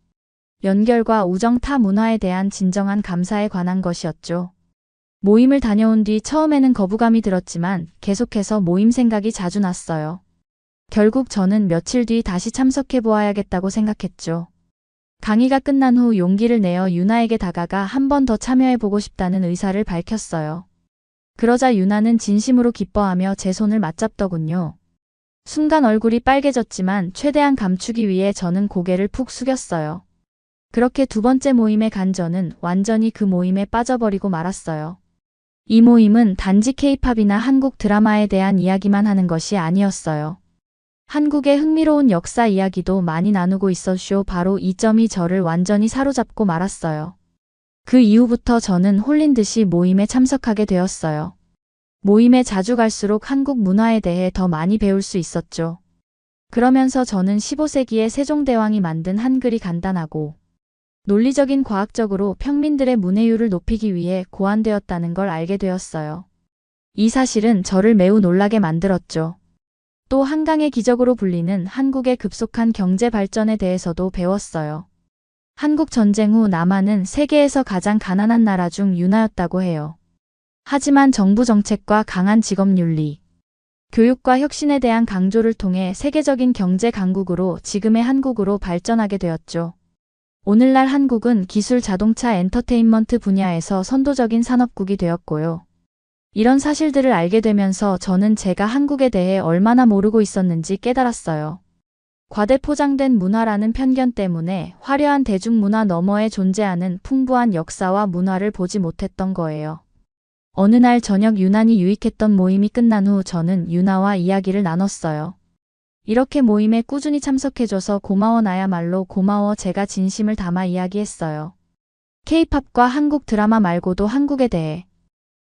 S3: 연결과 우정, 타 문화에 대한 진정한 감사에 관한 것이었죠. 모임을 다녀온 뒤 처음에는 거부감이 들었지만 계속해서 모임 생각이 자주 났어요. 결국 저는 며칠 뒤 다시 참석해 보아야겠다고 생각했죠. 강의가 끝난 후 용기를 내어 유나에게 다가가 한 번 더 참여해 보고 싶다는 의사를 밝혔어요. 그러자 유나는 진심으로 기뻐하며 제 손을 맞잡더군요. 순간 얼굴이 빨개졌지만 최대한 감추기 위해 저는 고개를 푹 숙였어요. 그렇게 두 번째 모임에 간 저는 완전히 그 모임에 빠져버리고 말았어요. 이 모임은 단지 K-팝이나 한국 드라마에 대한 이야기만 하는 것이 아니었어요. 한국의 흥미로운 역사 이야기도 많이 나누고 있었쇼. 바로 이 점이 저를 완전히 사로잡고 말았어요. 그 이후부터 저는 홀린 듯이 모임에 참석하게 되었어요. 모임에 자주 갈수록 한국 문화에 대해 더 많이 배울 수 있었죠. 그러면서 저는 15세기의 세종대왕이 만든 한글이 간단하고 논리적인 과학적으로 평민들의 문해율을 높이기 위해 고안되었다는 걸 알게 되었어요. 이 사실은 저를 매우 놀라게 만들었죠. 또 한강의 기적으로 불리는 한국의 급속한 경제 발전에 대해서도 배웠어요. 한국 전쟁 후 남한은 세계에서 가장 가난한 나라 중 유나였다고 해요. 하지만 정부 정책과 강한 직업윤리, 교육과 혁신에 대한 강조를 통해 세계적인 경제 강국으로 지금의 한국으로 발전하게 되었죠. 오늘날 한국은 기술, 자동차, 엔터테인먼트 분야에서 선도적인 산업국이 되었고요. 이런 사실들을 알게 되면서 저는 제가 한국에 대해 얼마나 모르고 있었는지 깨달았어요. 과대포장된 문화라는 편견 때문에 화려한 대중문화 너머에 존재하는 풍부한 역사와 문화를 보지 못했던 거예요. 어느 날 저녁 유난히 유익했던 모임이 끝난 후 저는 유나와 이야기를 나눴어요. 이렇게 모임에 꾸준히 참석해줘서 고마워. 나야말로 고마워. 제가 진심을 담아 이야기했어요. K-팝과 한국 드라마 말고도 한국에 대해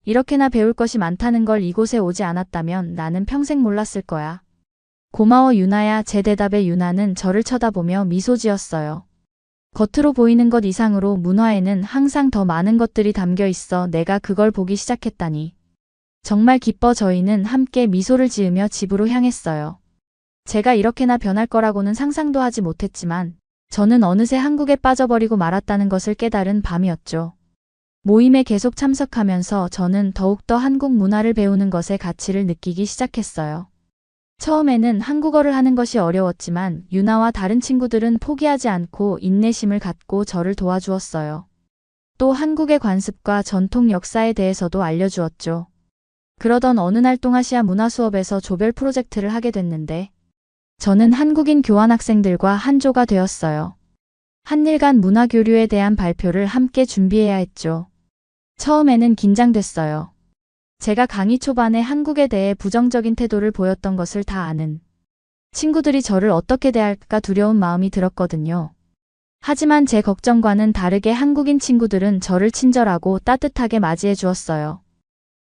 S3: 이렇게나 배울 것이 많다는 걸 이곳에 오지 않았다면 나는 평생 몰랐을 거야. 고마워 유나야. 제 대답에 유나는 저를 쳐다보며 미소 지었어요. 겉으로 보이는 것 이상으로 문화에는 항상 더 많은 것들이 담겨 있어 내가 그걸 보기 시작했다니. 정말 기뻐. 저희는 함께 미소를 지으며 집으로 향했어요. 제가 이렇게나 변할 거라고는 상상도 하지 못했지만 저는 어느새 한국에 빠져버리고 말았다는 것을 깨달은 밤이었죠. 모임에 계속 참석하면서 저는 더욱더 한국 문화를 배우는 것의 가치를 느끼기 시작했어요. 처음에는 한국어를 하는 것이 어려웠지만 유나와 다른 친구들은 포기하지 않고 인내심을 갖고 저를 도와주었어요. 또 한국의 관습과 전통 역사에 대해서도 알려주었죠. 그러던 어느 날 동아시아 문화 수업에서 조별 프로젝트를 하게 됐는데 저는 한국인 교환학생들과 한조가 되었어요. 한일 간 문화 교류에 대한 발표를 함께 준비해야 했죠. 처음에는 긴장됐어요. 제가 강의 초반에 한국에 대해 부정적인 태도를 보였던 것을 다 아는 친구들이 저를 어떻게 대할까 두려운 마음이 들었거든요. 하지만 제 걱정과는 다르게 한국인 친구들은 저를 친절하고 따뜻하게 맞이해 주었어요.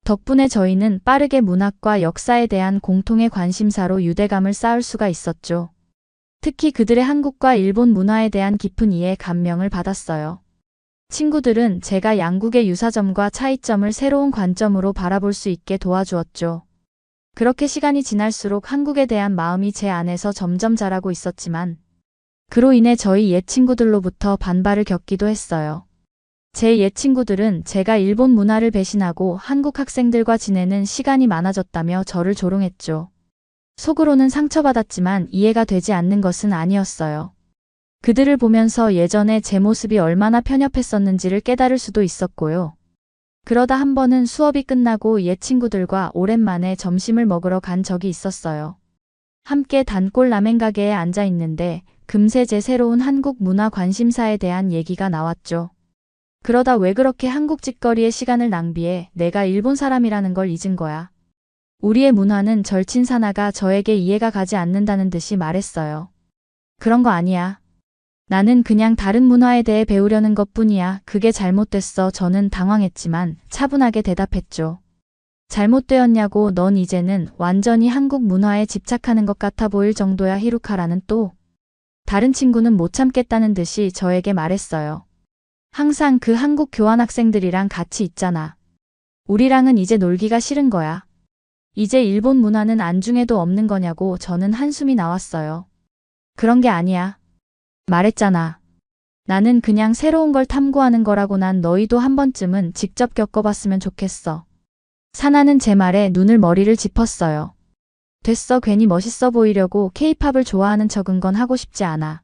S3: 덕분에 저희는 빠르게 문학과 역사에 대한 공통의 관심사로 유대감을 쌓을 수가 있었죠. 특히 그들의 한국과 일본 문화에 대한 깊은 이해, 감명을 받았어요. 친구들은 제가 양국의 유사점과 차이점을 새로운 관점으로 바라볼 수 있게 도와주었죠. 그렇게 시간이 지날수록 한국에 대한 마음이 제 안에서 점점 자라고 있었지만 그로 인해 저희 옛 친구들로부터 반발을 겪기도 했어요. 제 옛 친구들은 제가 일본 문화를 배신하고 한국 학생들과 지내는 시간이 많아졌다며 저를 조롱했죠. 속으로는 상처받았지만 이해가 되지 않는 것은 아니었어요. 그들을 보면서 예전에 제 모습이 얼마나 편협했었는지를 깨달을 수도 있었고요. 그러다 한 번은 수업이 끝나고 옛 친구들과 오랜만에 점심을 먹으러 간 적이 있었어요. 함께 단골 라멘 가게에 앉아 있는데 금세 제 새로운 한국 문화 관심사에 대한 얘기가 나왔죠. 그러다 왜 그렇게 한국 짓거리에 시간을 낭비해? 내가 일본 사람이라는 걸 잊은 거야. 우리의 문화는 절친사나가 저에게 이해가 가지 않는다는 듯이 말했어요. 그런 거 아니야. 나는 그냥 다른 문화에 대해 배우려는 것뿐이야. 그게 잘못됐어. 저는 당황했지만 차분하게 대답했죠. 잘못되었냐고. 넌 이제는 완전히 한국 문화에 집착하는 것 같아 보일 정도야. 히루카라는 또 다른 친구는 못 참겠다는 듯이 저에게 말했어요. 항상 그 한국 교환학생들이랑 같이 있잖아. 우리랑은 이제 놀기가 싫은 거야. 이제 일본 문화는 안중에도 없는 거냐고. 저는 한숨이 나왔어요. 그런 게 아니야. 말했잖아. 나는 그냥 새로운 걸 탐구하는 거라고. 난 너희도 한 번쯤은 직접 겪어봤으면 좋겠어. 사나는 제 말에 눈을 머리를 짚었어요. 됐어. 괜히 멋있어 보이려고 케이팝을 좋아하는 척은 건 하고 싶지 않아.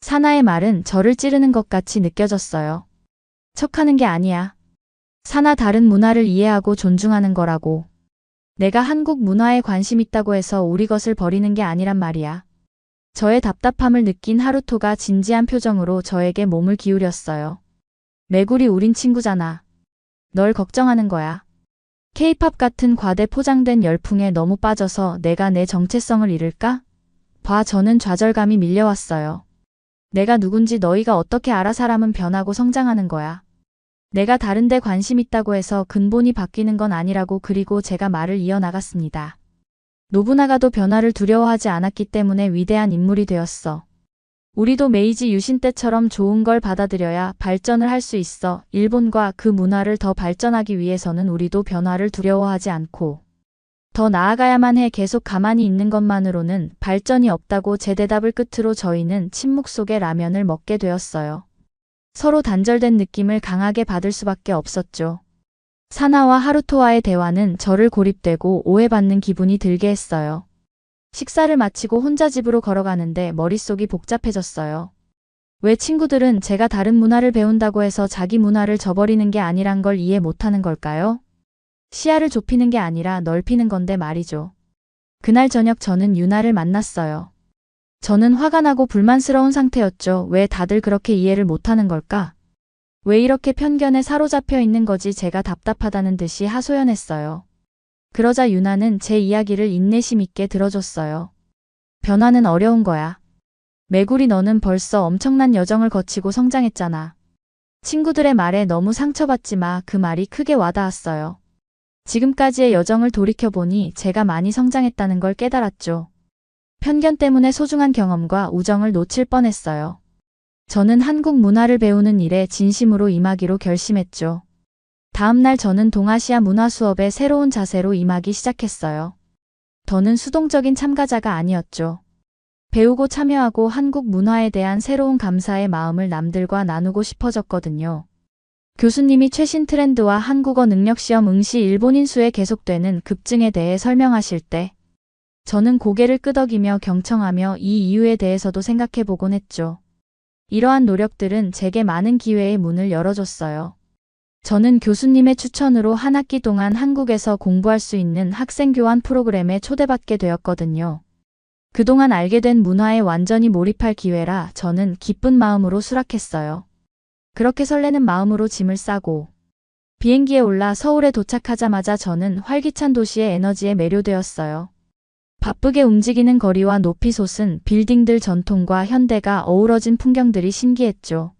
S3: 사나의 말은 저를 찌르는 것 같이 느껴졌어요. 척하는 게 아니야. 사나 다른 문화를 이해하고 존중하는 거라고. 내가 한국 문화에 관심 있다고 해서 우리 것을 버리는 게 아니란 말이야. 저의 답답함을 느낀 하루토가 진지한 표정으로 저에게 몸을 기울였어요. 메구리 우린 친구잖아. 널 걱정하는 거야. 케이팝 같은 과대 포장된 열풍에 너무 빠져서 내가 내 정체성을 잃을까? 봐. 저는 좌절감이 밀려왔어요. 내가 누군지 너희가 어떻게 알아? 사람은 변하고 성장하는 거야. 내가 다른 데 관심 있다고 해서 근본이 바뀌는 건 아니라고. 그리고 제가 말을 이어나갔습니다. 노부나가도 변화를 두려워하지 않았기 때문에 위대한 인물이 되었어. 우리도 메이지 유신 때처럼 좋은 걸 받아들여야 발전을 할 수 있어. 일본과 그 문화를 더 발전하기 위해서는 우리도 변화를 두려워하지 않고 더 나아가야만 해. 계속 가만히 있는 것만으로는 발전이 없다고. 제 대답을 끝으로 저희는 침묵 속에 라면을 먹게 되었어요. 서로 단절된 느낌을 강하게 받을 수밖에 없었죠. 사나와 하루토와의 대화는 저를 고립되고 오해받는 기분이 들게 했어요. 식사를 마치고 혼자 집으로 걸어가는데 머릿속이 복잡해졌어요. 왜 친구들은 제가 다른 문화를 배운다고 해서 자기 문화를 저버리는 게 아니란 걸 이해 못하는 걸까요? 시야를 좁히는 게 아니라 넓히는 건데 말이죠. 그날 저녁 저는 유나를 만났어요. 저는 화가 나고 불만스러운 상태였죠. 왜 다들 그렇게 이해를 못하는 걸까? 왜 이렇게 편견에 사로잡혀 있는 거지? 제가 답답하다는 듯이 하소연했어요. 그러자 유나는 제 이야기를 인내심 있게 들어줬어요. 변화는 어려운 거야. 메구리 너는 벌써 엄청난 여정을 거치고 성장했잖아. 친구들의 말에 너무 상처받지 마. 그 말이 크게 와닿았어요. 지금까지의 여정을 돌이켜보니 제가 많이 성장했다는 걸 깨달았죠. 편견 때문에 소중한 경험과 우정을 놓칠 뻔했어요. 저는 한국 문화를 배우는 일에 진심으로 임하기로 결심했죠. 다음 날 저는 동아시아 문화 수업에 새로운 자세로 임하기 시작했어요. 더는 수동적인 참가자가 아니었죠. 배우고 참여하고 한국 문화에 대한 새로운 감사의 마음을 남들과 나누고 싶어졌거든요. 교수님이 최신 트렌드와 한국어 능력시험 응시 일본인 수에 계속되는 급증에 대해 설명하실 때 저는 고개를 끄덕이며 경청하며 이 이유에 대해서도 생각해보곤 했죠. 이러한 노력들은 제게 많은 기회의 문을 열어줬어요. 저는 교수님의 추천으로 한 학기 동안 한국에서 공부할 수 있는 학생교환 프로그램에 초대받게 되었거든요. 그동안 알게 된 문화에 완전히 몰입할 기회라 저는 기쁜 마음으로 수락했어요. 그렇게 설레는 마음으로 짐을 싸고 비행기에 올라 서울에 도착하자마자 저는 활기찬 도시의 에너지에 매료되었어요. 바쁘게 움직이는 거리와 높이 솟은 빌딩들, 전통과 현대가 어우러진 풍경들이 신기했죠.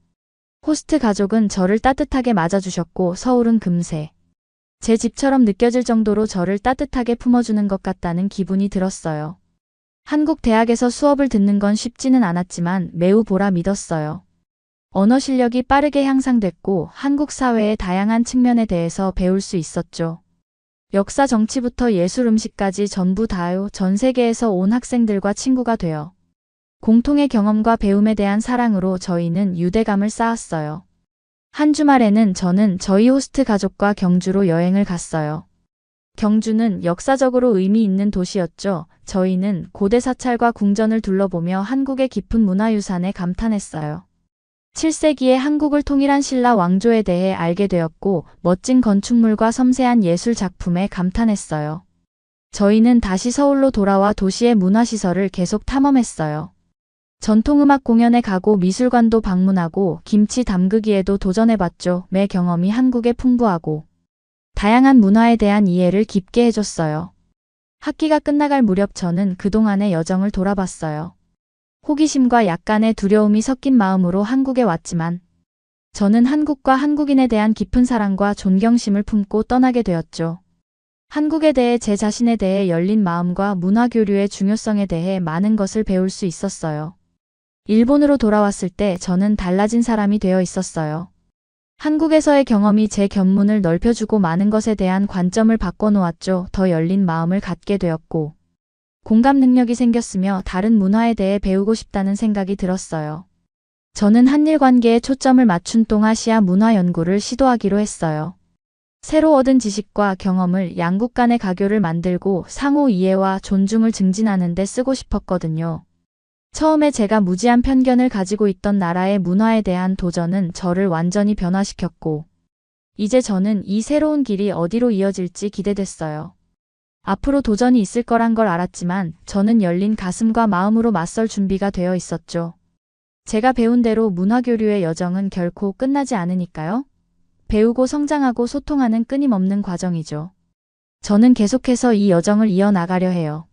S3: 호스트 가족은 저를 따뜻하게 맞아주셨고 서울은 금세 제 집처럼 느껴질 정도로 저를 따뜻하게 품어주는 것 같다는 기분이 들었어요. 한국 대학에서 수업을 듣는 건 쉽지는 않았지만 매우 보라 믿었어요. 언어 실력이 빠르게 향상됐고 한국 사회의 다양한 측면에 대해서 배울 수 있었죠. 역사 정치부터 예술 음식까지 전부 다요. 전 세계에서 온 학생들과 친구가 되어 공통의 경험과 배움에 대한 사랑으로 저희는 유대감을 쌓았어요. 한 주말에는 저는 저희 호스트 가족과 경주로 여행을 갔어요. 경주는 역사적으로 의미 있는 도시였죠. 저희는 고대 사찰과 궁전을 둘러보며 한국의 깊은 문화유산에 감탄했어요. 7세기의 한국을 통일한 신라 왕조에 대해 알게 되었고 멋진 건축물과 섬세한 예술 작품에 감탄했어요. 저희는 다시 서울로 돌아와 도시의 문화시설을 계속 탐험했어요. 전통음악 공연에 가고 미술관도 방문하고 김치 담그기에도 도전해봤죠. 매 경험이 한국에 풍부하고 다양한 문화에 대한 이해를 깊게 해줬어요. 학기가 끝나갈 무렵 저는 그동안의 여정을 돌아봤어요. 호기심과 약간의 두려움이 섞인 마음으로 한국에 왔지만 저는 한국과 한국인에 대한 깊은 사랑과 존경심을 품고 떠나게 되었죠. 한국에 대해 제 자신에 대해 열린 마음과 문화 교류의 중요성에 대해 많은 것을 배울 수 있었어요. 일본으로 돌아왔을 때 저는 달라진 사람이 되어 있었어요. 한국에서의 경험이 제 견문을 넓혀주고 많은 것에 대한 관점을 바꿔놓았죠. 더 열린 마음을 갖게 되었고 공감 능력이 생겼으며 다른 문화에 대해 배우고 싶다는 생각이 들었어요. 저는 한일 관계에 초점을 맞춘 동아시아 문화 연구를 시도하기로 했어요. 새로 얻은 지식과 경험을 양국 간의 가교를 만들고 상호 이해와 존중을 증진하는 데 쓰고 싶었거든요. 처음에 제가 무지한 편견을 가지고 있던 나라의 문화에 대한 도전은 저를 완전히 변화시켰고 이제 저는 이 새로운 길이 어디로 이어질지 기대됐어요. 앞으로 도전이 있을 거란 걸 알았지만 저는 열린 가슴과 마음으로 맞설 준비가 되어 있었죠. 제가 배운 대로 문화교류의 여정은 결코 끝나지 않으니까요. 배우고 성장하고 소통하는 끊임없는 과정이죠. 저는 계속해서 이 여정을 이어나가려 해요.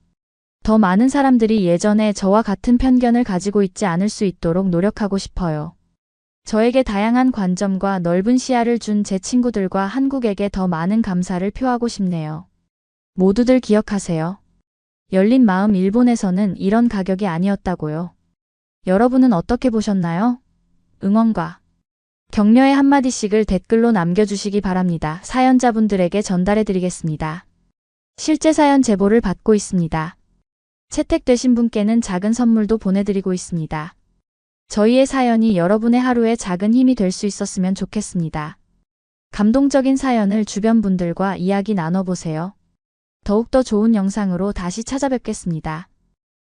S3: 더 많은 사람들이 예전에 저와 같은 편견을 가지고 있지 않을 수 있도록 노력하고 싶어요. 저에게 다양한 관점과 넓은 시야를 준 제 친구들과 한국에게 더 많은 감사를 표하고 싶네요. 모두들 기억하세요. 열린 마음 일본에서는 이런 가격이 아니었다고요. 여러분은 어떻게 보셨나요? 응원과 격려의 한마디씩을 댓글로 남겨주시기 바랍니다. 사연자분들에게 전달해드리겠습니다. 실제 사연 제보를 받고 있습니다. 채택되신 분께는 작은 선물도 보내드리고 있습니다. 저희의 사연이 여러분의 하루에 작은 힘이 될 수 있었으면 좋겠습니다. 감동적인 사연을 주변 분들과 이야기 나눠보세요. 더욱더 좋은 영상으로 다시 찾아뵙겠습니다.